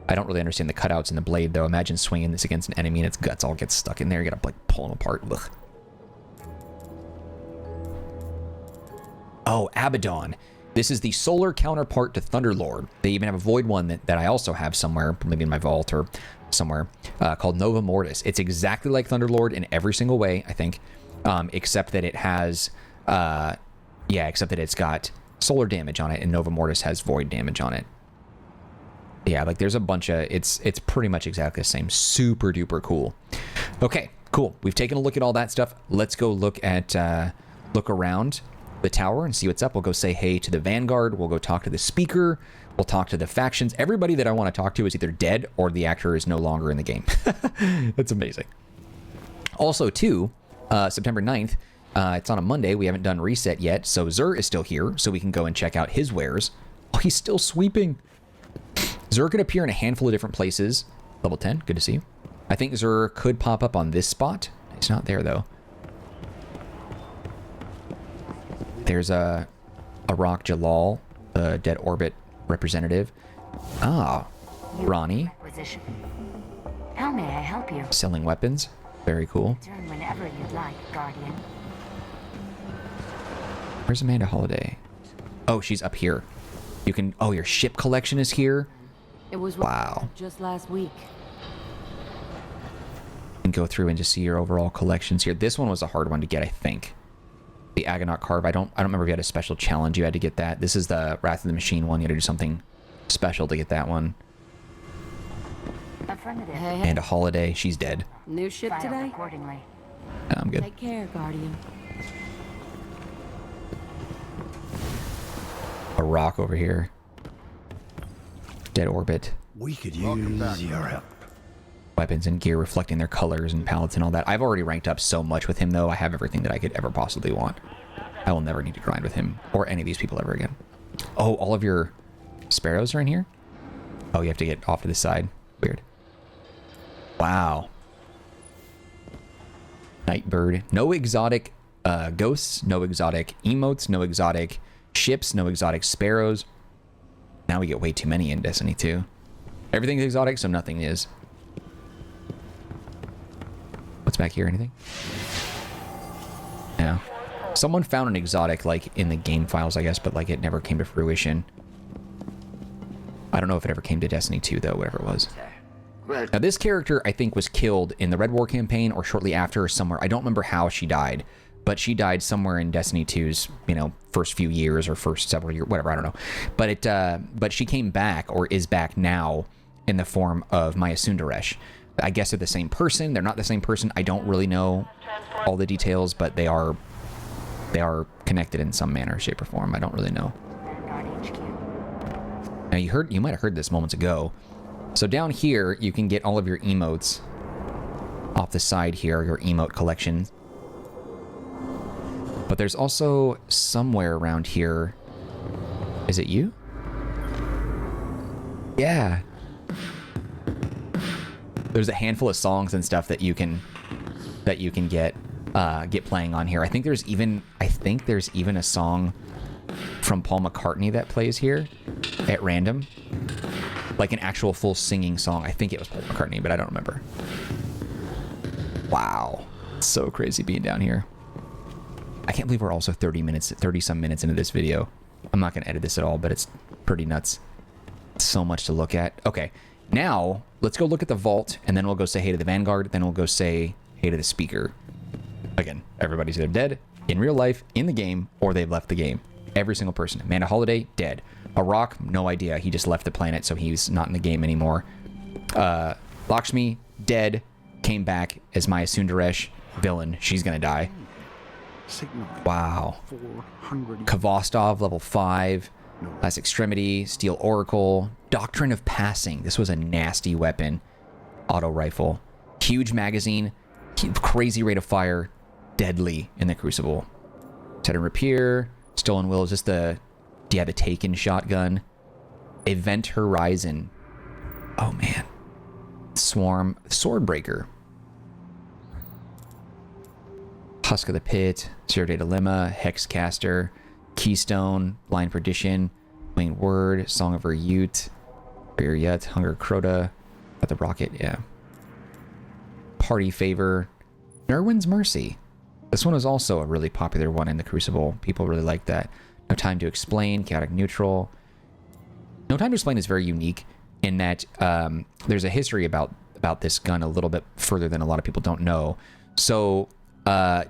I don't really understand the cutouts in the blade though. Imagine swinging this against an enemy and its guts all get stuck in there. You gotta like pull them apart. Ugh. Oh, Abaddon. This is the solar counterpart to Thunderlord. They even have a void one that I also have somewhere, maybe in my vault or somewhere, called Nova Mortis. It's exactly like Thunderlord in every single way, I think, except that it has, except that it's got solar damage on it, and Nova Mortis has void damage on it. Yeah, like there's a bunch of, it's pretty much exactly the same. Super duper cool. Okay, cool. We've taken a look at all that stuff. Let's go look around the tower and see what's up. We'll go say hey to the Vanguard. We'll go talk to the speaker. We'll talk to the factions. Everybody that I want to talk to is either dead or the actor is no longer in the game. That's amazing. Also, too, September 9th, it's on a Monday. We haven't done reset yet, so Xur is still here, so we can go and check out his wares. Oh, he's still sweeping. Xur could appear in a handful of different places. Level 10, good to see you. I think Xur could pop up on this spot. He's not there, though. There's a Rock Jalal, the Dead Orbit representative. Ah, Ronnie. How may I help you? Selling weapons. Very cool. Turn whenever you'd like, Guardian. Where's Amanda Holiday? Oh, she's up here. You can... Oh, your ship collection is here? It was wow. Just last week. And go through and just see your overall collections here. This one was a hard one to get, I think. The Agonaut Carve. I don't remember if you had a special challenge you had to get that. This is the Wrath of the Machine one. You had to do something special to get that one. Affirmative. And a Holiday. She's dead. New ship today? Accordingly. I'm good. Take care, Guardian. A Rock over here. Dead Orbit. We could use your help. Weapons and gear reflecting their colors and palettes and all that. I've already ranked up so much with him, though. I have everything that I could ever possibly want. I will never need to grind with him or any of these people ever again. Oh, all of your sparrows are in here? Oh, you have to get off to the side. Weird. Wow. Nightbird. No exotic ghosts, no exotic emotes, no exotic ships, no exotic sparrows. Now we get way too many in Destiny 2. Everything's exotic, so nothing is. What's Back here, anything? Yeah. Someone found an exotic, like, in the game files, I guess, but, like, it never came to fruition. I don't know if it ever came to Destiny 2, though, whatever it was. Now, this character, I think, was killed in the Red War campaign or shortly after or somewhere. I don't remember how she died, but she died somewhere in Destiny 2's, you know, first few years or first several years, whatever, I don't know. But she came back, or is back now, in the form of Maya Sundaresh. I guess they're the same person. They're not the same person. I don't really know all the details, but they are connected in some manner, shape, or form. I don't really know. Now, you might have heard this moments ago. So down here, you can get all of your emotes off the side here, your emote collection. But there's also somewhere around here. Is it you? Yeah. There's a handful of songs and stuff that you can get playing on here. I think there's even a song from Paul McCartney that plays here at random. Like an actual full singing song. I think it was Paul McCartney, but I don't remember. Wow. It's so crazy being down here. I can't believe we're also 30-some minutes into this video. I'm not going to edit this at all, but it's pretty nuts. So much to look at. Okay, now let's go look at the vault, and then we'll go say hey to the Vanguard, then we'll go say hey to the Speaker. Again, everybody's either dead, in real life, in the game, or they've left the game. Every single person. Amanda Holiday, dead. A Rock, no idea. He just left the planet, so he's not in the game anymore. Lakshmi, dead. Came back as Maya Sundaresh, villain. She's gonna die. Wow. Kvostov, level 5. Last Extremity, Steel Oracle. Doctrine of Passing. This was a nasty weapon. Auto rifle. Huge magazine. Crazy rate of fire. Deadly in the Crucible. Set and Rapier. Stolen Will. Is this the Taken shotgun? Event Horizon. Oh, man. Swarm. Swordbreaker. Husk of the Pit. Zero Day Dilemma. Hexcaster. Keystone. Blind Perdition. Winged Word. Song of Ryut. Yet. Hunger Crota. Got the Rocket. Yeah. Party Favor. Nerwin's Mercy. This one was also a really popular one in the Crucible. People really liked that. No Time to Explain, Chaotic Neutral. No Time to Explain is very unique in that there's a history about this gun a little bit further than a lot of people don't know. So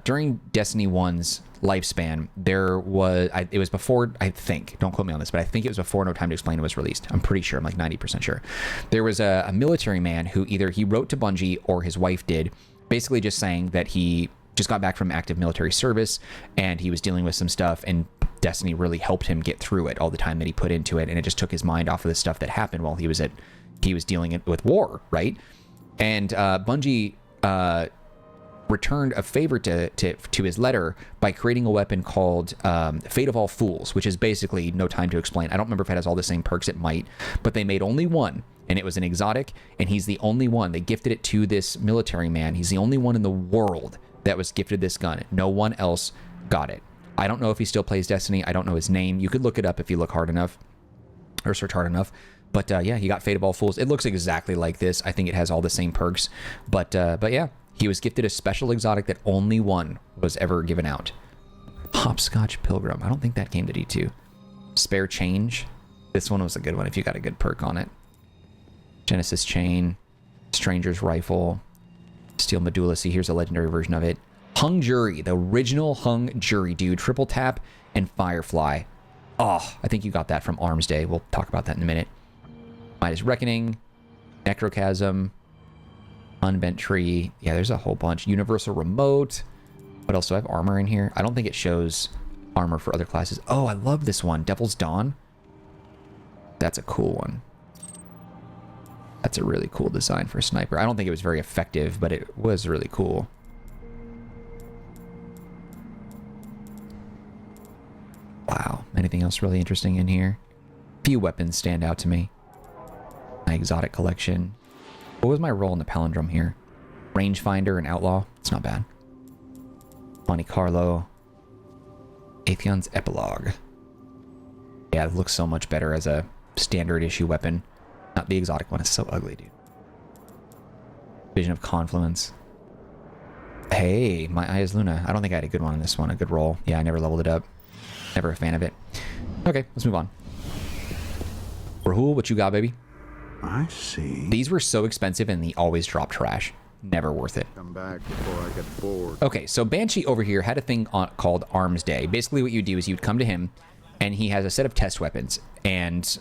during Destiny 1's lifespan, it was before, I think, don't quote me on this, but I think it was before No Time to Explain was released. I'm pretty sure, I'm like 90% sure. There was a military man who either he wrote to Bungie or his wife did, basically just saying that he just got back from active military service and he was dealing with some stuff, and Destiny really helped him get through it, all the time that he put into it, and it just took his mind off of the stuff that happened while he was dealing with war, right? And Bungie returned a favor to his letter by creating a weapon called Fate of All Fools, which is basically No Time to Explain. I don't remember if it has all the same perks. It might, but they made only one, and it was an exotic, and he's the only one. They gifted it to this military man. He's the only one in the world that was gifted this gun. No one else got it. I don't know if he still plays Destiny. I don't know his name. You could look it up if you look hard enough or search hard enough. But yeah, he got Fate of All Fools. It looks exactly like this. I think it has all the same perks. But yeah, he was gifted a special exotic that only one was ever given out. Hopscotch Pilgrim. I don't think that came to D2. Spare Change. This one was a good one if you got a good perk on it. Genesis Chain. Stranger's Rifle. Steel Medulla. See, here's a legendary version of it. Hung Jury. The original Hung Jury, dude. Triple Tap and Firefly. Oh, I think you got that from Armsday. We'll talk about that in a minute. Midas Reckoning. Necrochasm. Unbent Tree. Yeah, there's a whole bunch. Universal Remote. What else do I have? Armor in here? I don't think it shows armor for other classes. Oh, I love this one. Devil's Dawn. That's a cool one. That's a really cool design for a sniper. I don't think it was very effective, but it was really cool. Wow. Anything else really interesting in here? Few weapons stand out to me. My exotic collection. What was my role in the palindrome here? Rangefinder and Outlaw. It's not bad. Monte Carlo. Atheon's Epilogue. Yeah, it looks so much better as a standard issue weapon. Not the exotic one. It's so ugly, dude. Vision of Confluence. Hey, my eye is Luna. I don't think I had a good one on this one. A good roll. Yeah, I never leveled it up. Never a fan of it. Okay, let's move on. Rahul, what you got, baby? I see. These were so expensive and they always drop trash. Never worth it. Come back before I get bored. Okay, so Banshee over here had a thing called Armsday. Basically what you do is you'd come to him and he has a set of test weapons and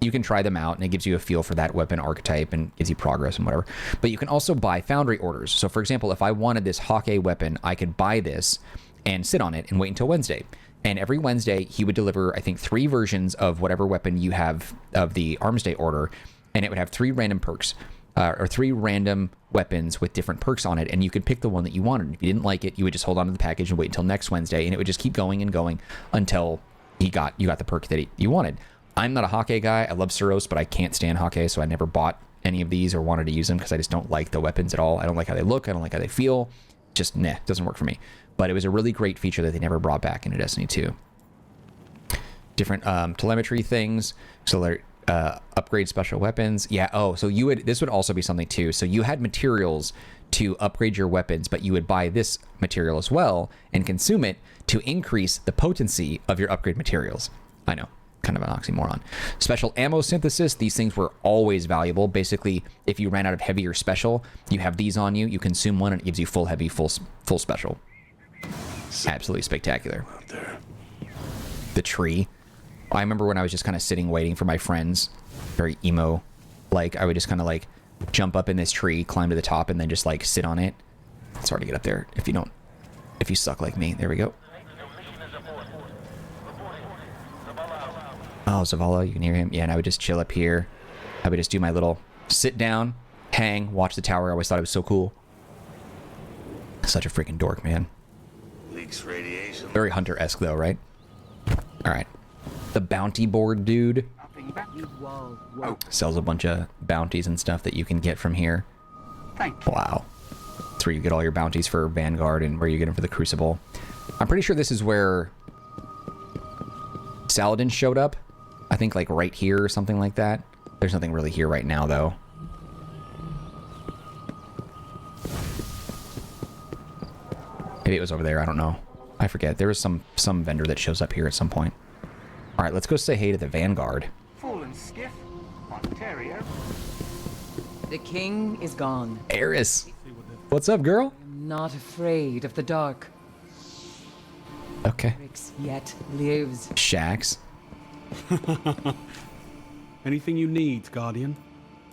you can try them out and it gives you a feel for that weapon archetype and gives you progress and whatever. But you can also buy foundry orders. So for example, if I wanted this Hawkeye weapon, I could buy this and sit on it and wait until Wednesday. And every Wednesday, he would deliver, I think, 3 versions of whatever weapon you have of the Armsday order, and it would have 3 random perks, or 3 random weapons with different perks on it, and you could pick the one that you wanted. And if you didn't like it, you would just hold on to the package and wait until next Wednesday, and it would just keep going and going until you got the perk that you wanted. I'm not a Hawkeye guy. I love Suros, but I can't stand Hawkeye, so I never bought any of these or wanted to use them because I just don't like the weapons at all. I don't like how they look. I don't like how they feel. Just, nah, doesn't work for me. But it was a really great feature that they never brought back into Destiny 2. Different telemetry things, so upgrade special weapons. Yeah. Oh, so this would also be something too. So you had materials to upgrade your weapons, but you would buy this material as well and consume it to increase the potency of your upgrade materials. I know, kind of an oxymoron. Special ammo synthesis. These things were always valuable. Basically, if you ran out of heavy or special, you have these on you. You consume one, and it gives you full heavy, full special. Absolutely spectacular. The tree. I remember when I was just kind of sitting waiting for my friends, very emo, like I would just kind of like jump up in this tree, climb to the top, and then just like sit on it. It's hard to get up there if you suck like me. There we go. Oh, Zavala, you can hear him. Yeah, and I would just chill up here. I would just do my little sit down, hang, watch the tower. I always thought it was so cool. Such a freaking dork, man. Leaks radiation. Very Hunter-esque though, right? All right. The bounty board dude sells a bunch of bounties and stuff that you can get from here. Wow. That's where you get all your bounties for Vanguard and where you get them for the Crucible. I'm pretty sure this is where Saladin showed up. I think like right here or something like that. There's nothing really here right now though. Maybe it was over there. I don't know. I forget. There was some vendor that shows up here at some point. All right, let's go say hey to the Vanguard. Fallen skiff, Ontario. The king is gone. Eris. What's up, girl? I'm not afraid of the dark. Okay. Rix yet lives. Shax. Anything you need, Guardian?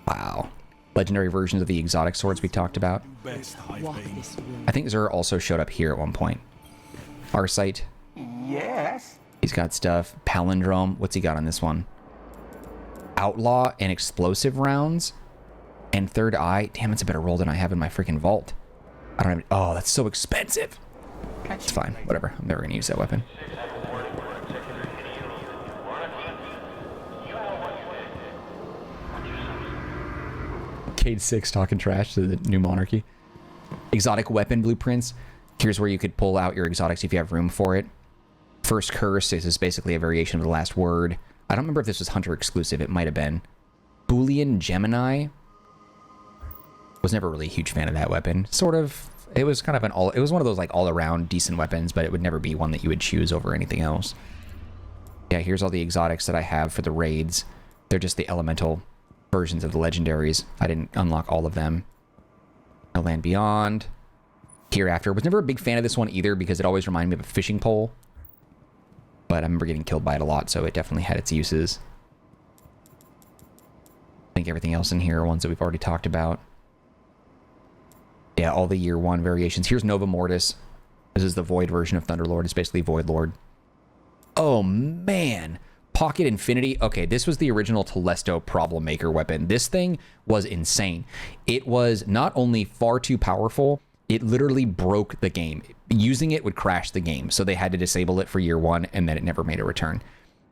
Wow. Legendary versions of the exotic swords we talked about. Best Walk this way. I think Zur also showed up here at one point. Arsight. Yes. He's got stuff. Palindrome. What's he got on this one? Outlaw and explosive rounds. And third eye. Damn, it's a better roll than I have in my freaking vault. I don't have... Oh, that's so expensive. It's fine. Whatever. I'm never going to use that weapon. Cade 6 talking trash to the new monarchy. Exotic weapon blueprints. Here's where you could pull out your exotics if you have room for it. First curse is basically a variation of the last word. I don't remember if this was Hunter exclusive. It might have been. Boolean Gemini. Was never really a huge fan of that weapon. Sort of. It was kind of an all. It was one of those like all around decent weapons, but it would never be one that you would choose over anything else. Yeah, here's all the exotics that I have for the raids. They're just the elemental versions of the legendaries. I didn't unlock all of them. No Land Beyond. Hereafter. Was never a big fan of this one either because it always reminded me of a fishing pole. But I remember getting killed by it a lot, so it definitely had its uses. I think everything else in here are ones that we've already talked about. Yeah, all the year 1 variations. Here's Nova Mortis. This is the Void version of Thunderlord. It's basically Void Lord. Oh, man. Pocket Infinity. Okay, this was the original Telesto Problem Maker weapon. This thing was insane. It was not only far too powerful, it literally broke the game. Using it would crash the game, so they had to disable it for year 1, and then it never made a return.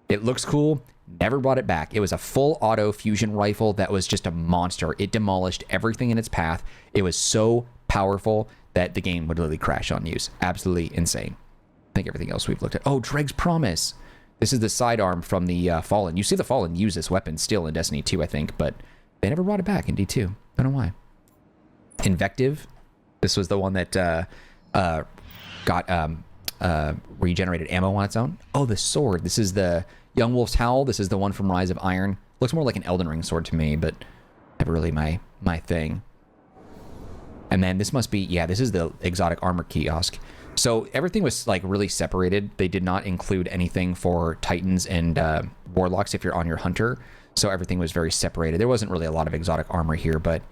It looks cool. Never brought it back. It was a full auto fusion rifle that was just a monster. It demolished everything in its path. It was so powerful that the game would literally crash on use. Absolutely insane. I think everything else we've looked at. Oh, Dreg's Promise. This is the sidearm from the Fallen. You see the Fallen use this weapon still in Destiny 2, I think, but they never brought it back in D2. I don't know why. Invective. This was the one that got regenerated ammo on its own. Oh, the sword. This is the Young Wolf's Howl. This is the one from Rise of Iron. Looks more like an Elden Ring sword to me, but never really my thing. And then this must be, yeah, this is the exotic armor kiosk. So everything was like really separated. They did not include anything for Titans and Warlocks if you're on your Hunter. So everything was very separated. There wasn't really a lot of exotic armor here, but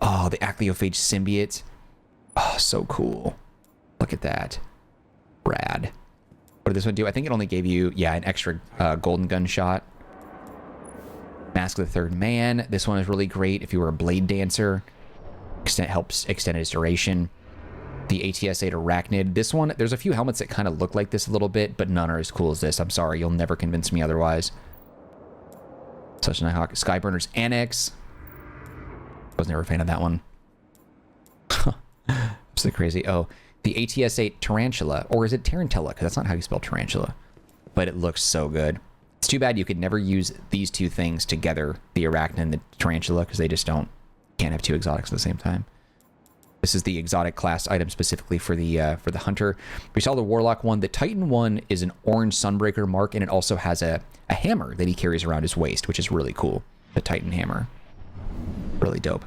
oh, the Acleophage symbiote. Oh, so cool. Look at that. Rad. What did this one do? I think it only gave you, yeah, an extra golden gun shot. Mask of the Third Man. This one is really great if you were a blade dancer. Helps extend its duration. The ATS-8 Arachnid. This one, there's a few helmets that kind of look like this a little bit, but none are as cool as this. I'm sorry, you'll never convince me otherwise. Such a Nighthawk. Skyburner's Annex. Was never a fan of that one. So crazy. Oh, the ATS-8 Tarantula. Or is it Tarantella? Because that's not how you spell tarantula. But it looks so good. It's too bad you could never use these two things together, the Arachnid and the Tarantula, because they just can't have two exotics at the same time. This is the exotic class item specifically for the Hunter. We saw the Warlock one. The Titan one is an orange Sunbreaker mark, and it also has a hammer that he carries around his waist, which is really cool. The Titan hammer. Really dope.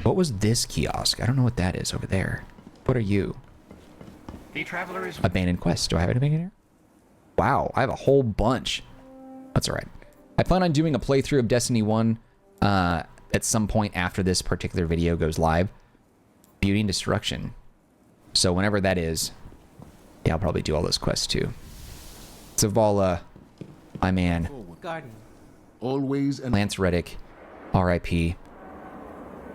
What was this kiosk? I don't know what that is over there. What are you? The traveler is Abandoned quest. Do I have anything in here? Wow, I have a whole bunch. That's all right. I plan on doing a playthrough of Destiny 1 at some point after this particular video goes live. Beauty and Destruction. So whenever that is, yeah, I'll probably do all those quests too. Zavala, my man. Guardian. Always and Lance Reddick, R.I.P.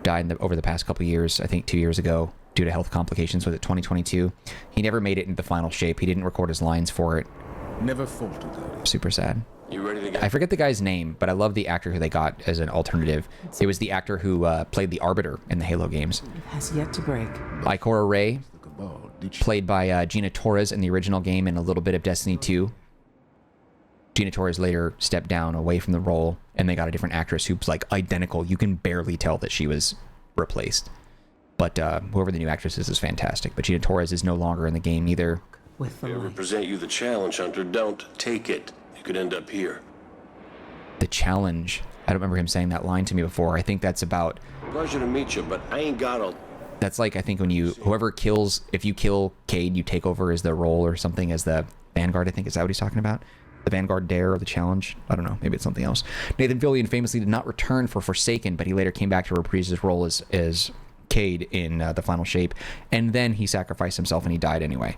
Died over the past couple years, I think 2 years ago, due to health complications. Was it 2022? He never made it into the final shape. He didn't record his lines for it. never faltered, Guardian. Super sad. You ready to go? I forget the guy's name, but I love the actor who they got as an alternative. It was the actor who played the Arbiter in the Halo games. It has yet to break. Ikora Rey, The Cabal did she? played by Gina Torres in the original game and a little bit of Destiny 2. Gina Torres later stepped down away from the role, and they got a different actress who's like identical. You can barely tell that she was replaced. But whoever the new actress is fantastic. But Gina Torres is no longer in the game either. With the If I ever light. present you the challenge, Hunter, don't take it. You could end up here. The Challenge. I don't remember him saying that line to me before. I think that's about... Pleasure to meet you, but I ain't got a... That's like, I think when you... Whoever kills... If you kill Cade, you take over as the role or something as the Vanguard, I think. Is that what he's talking about? The Vanguard Dare or the Challenge? I don't know. Maybe it's something else. Nathan Fillion famously did not return for Forsaken, but he later came back to reprise his role as Cade in the final shape. And then he sacrificed himself and he died anyway.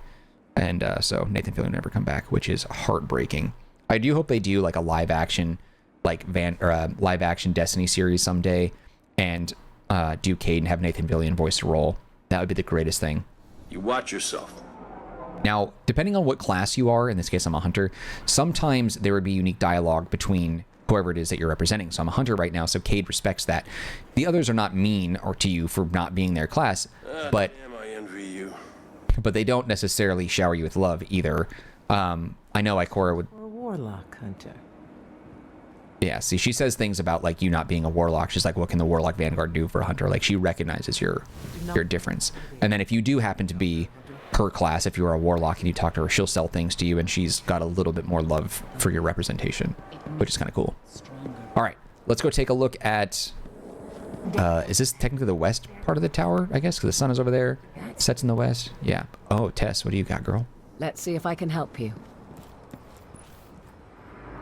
And so Nathan Fillion never come back, which is heartbreaking. I do hope they do like a live action, like live action Destiny series someday, and do Cade and have Nathan Fillion voice the role. That would be the greatest thing. You watch yourself. Now, depending on what class you are, in this case I'm a Hunter, sometimes there would be unique dialogue between whoever it is that you're representing. So I'm a Hunter right now, so Cade respects that. The others are not mean or to you for not being their class, but Damn, I envy you. they don't necessarily shower you with love either. I know Ikora would... Or a warlock hunter. Yeah, see, she says things about, like, you not being a warlock. She's like, what can the Warlock Vanguard do for a Hunter? Like, she recognizes your difference. And then if you do happen to be her class, if you're a warlock and you talk to her, she'll sell things to you, and she's got a little bit more love for your representation, which is kind of cool. All right, let's go take a look at... is this technically the west part of the tower, I guess? Because the sun is over there. Sets in the west. Yeah. Oh, Tess, what do you got, girl? Let's see if I can help you.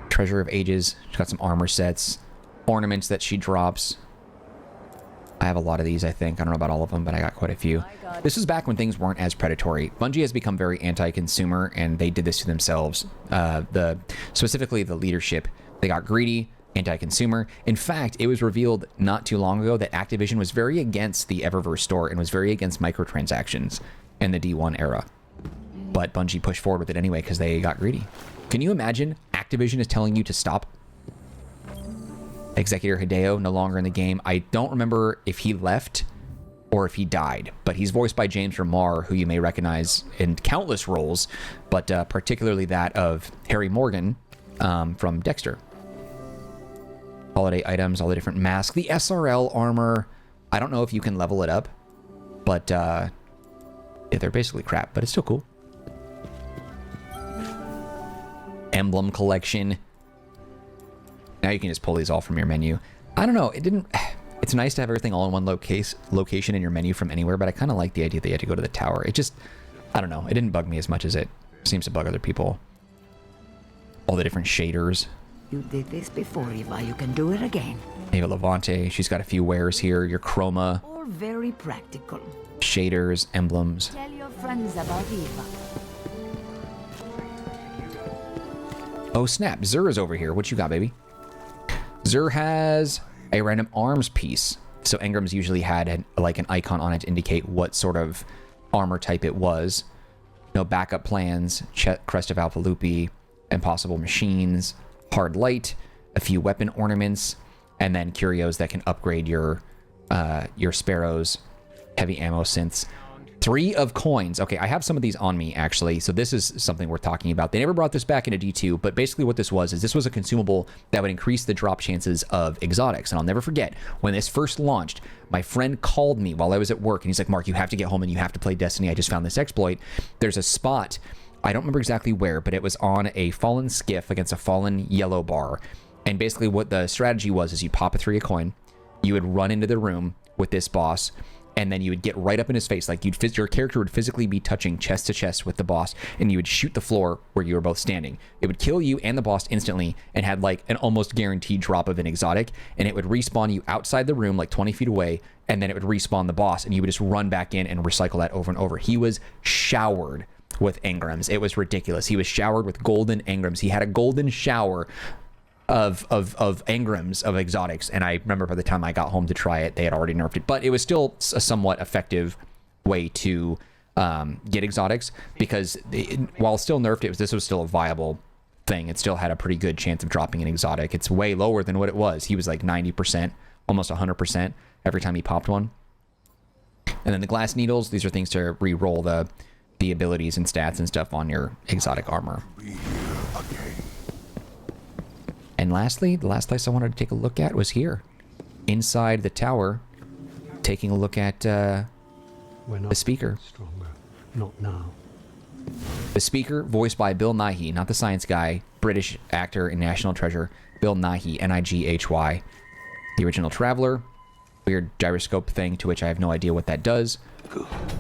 Treasure of Ages. She's got some armor sets. Ornaments that she drops. I have a lot of these, I think. I don't know about all of them, but I got quite a few. This was back when things weren't as predatory. Bungie has become very anti-consumer, and they did this to themselves. Specifically, the leadership. They got greedy, anti-consumer. In fact, it was revealed not too long ago that Activision was very against the Eververse store and was very against microtransactions in the D1 era. But Bungie pushed forward with it anyway because they got greedy. Can you imagine Activision is telling you to stop? Executor Hideo, no longer in the game. I don't remember if he left or if he died, but he's voiced by James Remar, who you may recognize in countless roles, but particularly that of Harry Morgan from Dexter. Holiday items, all the different masks. The SRL armor, I don't know if you can level it up. But yeah, they're basically crap, but it's still cool. Emblem collection. Now you can just pull these all from your menu. I don't know, it's nice to have everything all in one location in your menu from anywhere, but I kind of like the idea that you had to go to the tower. It just, I don't know, it didn't bug me as much as it seems to bug other people. All the different shaders. You did this before, Eva. You can do it again. Ava Levante, she's got a few wares here. Your chroma. Or very practical. Shaders, emblems. Tell your friends about Eva. Oh snap, Zur is over here. What you got, baby? Zur has a random arms piece. So engrams usually had like an icon on it to indicate what sort of armor type it was. No backup plans, Crest of Alpha Lupi, Impossible Machines, Hard Light, a few weapon ornaments, and then curios that can upgrade your sparrows, heavy ammo synths. 3 of coins. Okay, I have some of these on me, actually, so this is something we're talking about. They never brought this back into D2, but basically what this was is this was a consumable that would increase the drop chances of exotics. And I'll never forget, when this first launched, my friend called me while I was at work, and he's like, Mark, you have to get home and you have to play Destiny. I just found this exploit. There's a spot, I don't remember exactly where, but it was on a fallen skiff against a fallen yellow bar. And basically what the strategy was is you pop a 3 of coin, you would run into the room with this boss, and then you would get right up in his face. Like your character would physically be touching chest to chest with the boss, and you would shoot the floor where you were both standing. It would kill you and the boss instantly and had like an almost guaranteed drop of an exotic, and it would respawn you outside the room like 20 feet away, and then it would respawn the boss, and you would just run back in and recycle that over and over. He was showered with engrams. It was ridiculous. He was showered with golden engrams. He had a golden shower of engrams of exotics, and I remember by the time I got home to try it, they had already nerfed it, but it was still a somewhat effective way to get exotics, because while still nerfed, this was still a viable thing. It still had a pretty good chance of dropping an exotic. It's way lower than what it was. He was like 90%, almost 100% every time he popped one. And then the glass needles, these are things to re-roll the abilities and stats and stuff on your exotic armor. And lastly, the last place I wanted to take a look at was here, inside the tower, taking a look at the speaker. Stronger. Not now. The speaker, voiced by Bill Nighy, not the science guy, British actor and National Treasure, Bill Nighy, Nighy. The original Traveler, weird gyroscope thing to which I have no idea what that does.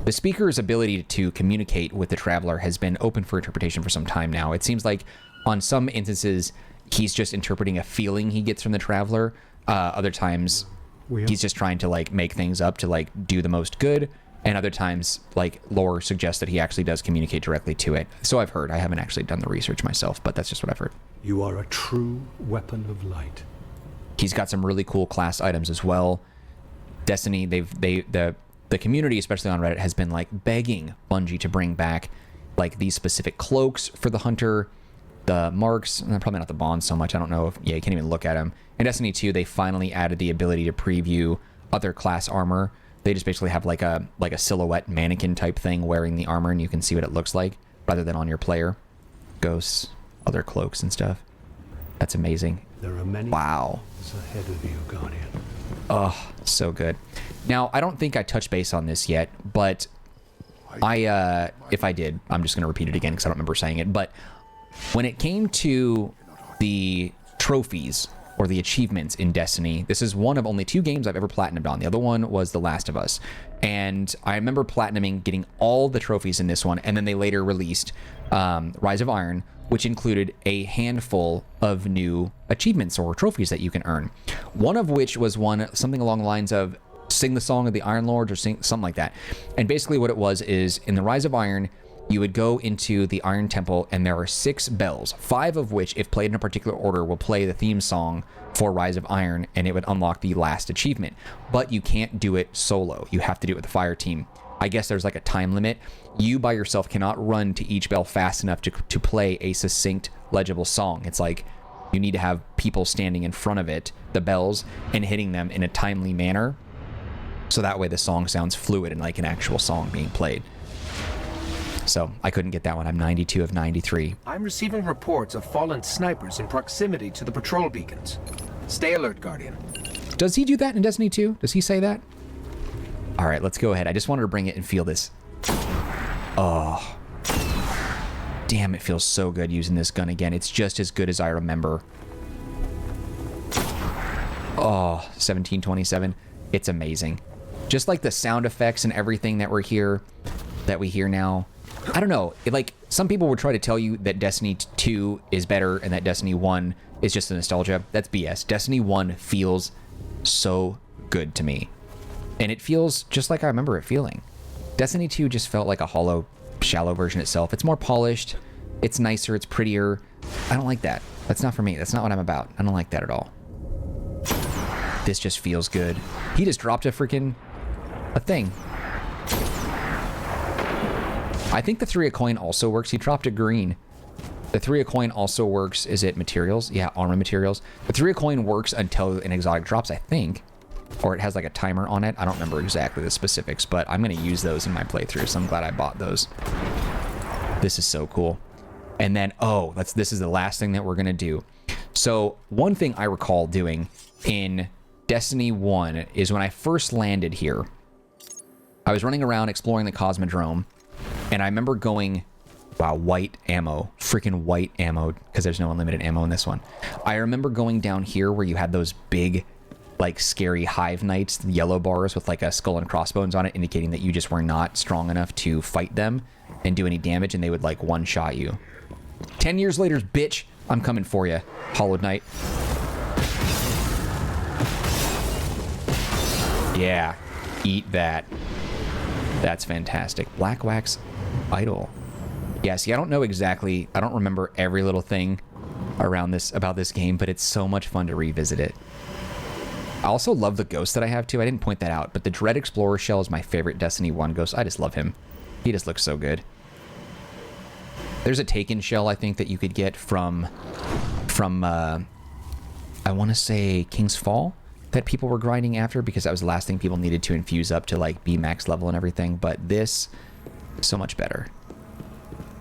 The speaker's ability to communicate with the Traveler has been open for interpretation for some time now. It seems like on some instances, he's just interpreting a feeling he gets from the Traveler. Other times, he's just trying to like make things up to like do the most good. And other times, like lore suggests that he actually does communicate directly to it. So I've heard. I haven't actually done the research myself, but that's just what I've heard. You are a true weapon of light. He's got some really cool class items as well. Destiny, the community, especially on Reddit, has been like begging Bungie to bring back like these specific cloaks for the Hunter. The marks, probably not the bonds so much. I don't know if, yeah, you can't even look at them. In Destiny 2, they finally added the ability to preview other class armor. They just basically have like a silhouette mannequin type thing wearing the armor, and you can see what it looks like rather than on your player. Ghosts, other cloaks and stuff. That's amazing. There are many wow. ahead of you, Guardian. Oh, so good. Now, I don't think I touched base on this yet, but if I did, I'm just going to repeat it again because I don't remember saying it, but when it came to the trophies or the achievements in Destiny, this is one of only 2 games I've ever platinumed on. The other one was The Last of Us. And I remember platinuming, getting all the trophies in this one, and then they later released Rise of Iron, which included a handful of new achievements or trophies that you can earn. One of which was something along the lines of sing the song of the Iron Lords or sing something like that. And basically what it was is in the Rise of Iron, you would go into the Iron Temple, and there are 6 bells, 5 of which, if played in a particular order, will play the theme song for Rise of Iron, and it would unlock the last achievement. But you can't do it solo. You have to do it with the fire team. I guess there's like a time limit. You by yourself cannot run to each bell fast enough to play a succinct, legible song. It's like you need to have people standing in front of it, the bells, and hitting them in a timely manner, so that way the song sounds fluid and like an actual song being played. So I couldn't get that one. I'm 92 of 93. I'm receiving reports of fallen snipers in proximity to the patrol beacons. Stay alert, Guardian. Does he do that in Destiny 2? Does he say that? All right, let's go ahead. I just wanted to bring it and feel this. Oh. Damn, it feels so good using this gun again. It's just as good as I remember. Oh, 1727. It's amazing. Just like the sound effects and everything that we hear now. I don't know. Like, some people would try to tell you that Destiny 2 is better and that Destiny 1 is just a nostalgia. That's BS. Destiny 1 feels so good to me. And it feels just like I remember it feeling. Destiny 2 just felt like a hollow, shallow version itself. It's more polished. It's nicer. It's prettier. I don't like that. That's not for me. That's not what I'm about. I don't like that at all. This just feels good. He just dropped a thing. I think the 3 of coin also works. He dropped a green. The 3 of coin also works. Is it materials? Yeah, armor materials. The 3 of coin works until an exotic drops, I think. Or it has like a timer on it. I don't remember exactly the specifics, but I'm going to use those in my playthrough, so I'm glad I bought those. This is so cool. And then, oh, this is the last thing that we're going to do. So one thing I recall doing in Destiny 1 is when I first landed here, I was running around exploring the Cosmodrome, and I remember going, wow, white ammo, freaking white ammo, because there's no unlimited ammo in this one. I remember going down here where you had those big, like, scary hive knights, yellow bars with like a skull and crossbones on it, indicating that you just were not strong enough to fight them and do any damage, and they would like one-shot you. 10 years later, bitch, I'm coming for you, Hollow Knight. Yeah, eat that. That's fantastic. Black Wax Idol. Yeah, see, I don't know exactly, I don't remember every little thing around this, about this game, but it's so much fun to revisit it. I also love the ghost that I have too. I didn't point that out, but the Dread Explorer shell is my favorite Destiny 1 ghost. I just love him. He just looks so good. There's a Taken shell, I think, that you could get from I want to say King's Fall, that people were grinding after because that was the last thing people needed to infuse up to like be max level and everything. But this, so much better.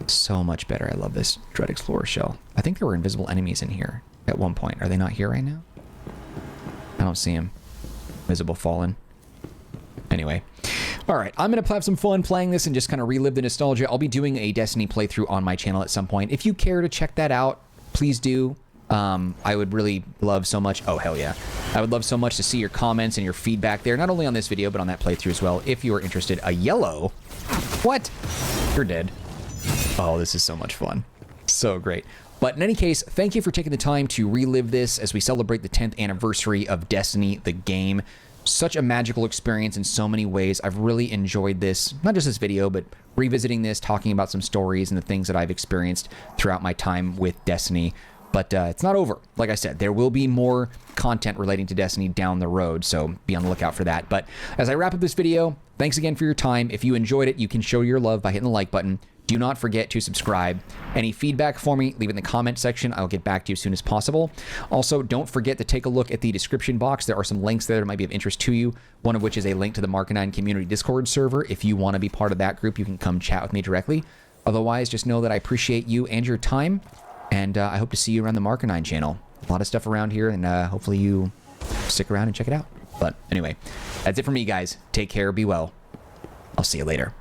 So much better. I love this Dread Explorer shell. I think there were invisible enemies in here at one point. Are they not here right now? I don't see him. Visible Fallen. Anyway. Alright, I'm going to have some fun playing this and just kind of relive the nostalgia. I'll be doing a Destiny playthrough on my channel at some point. If you care to check that out, please do. I would really love so much. Oh, hell yeah. I would love so much to see your comments and your feedback there, not only on this video, but on that playthrough as well, if you are interested. A yellow? What? You're dead. Oh, this is so much fun. So great. But in any case, thank you for taking the time to relive this as we celebrate the 10th anniversary of Destiny, the game. Such a magical experience in so many ways. I've really enjoyed this, not just this video, but revisiting this, talking about some stories and the things that I've experienced throughout my time with Destiny. But it's not over. Like I said, there will be more content relating to Destiny down the road, so be on the lookout for that. But as I wrap up this video, thanks again for your time. If you enjoyed it, you can show your love by hitting the like button. Do not forget to subscribe. Any feedback for me, leave it in the comment section. I'll get back to you as soon as possible. Also, don't forget to take a look at the description box. There are some links there that might be of interest to you, one of which is a link to the Marcanine community Discord server. If you want to be part of that group, you can come chat with me directly. Otherwise, just know that I appreciate you and your time, and I hope to see you around the Marcanine channel. A lot of stuff around here, and hopefully you stick around and check it out. But anyway, that's it for me, guys. Take care, be well. I'll see you later.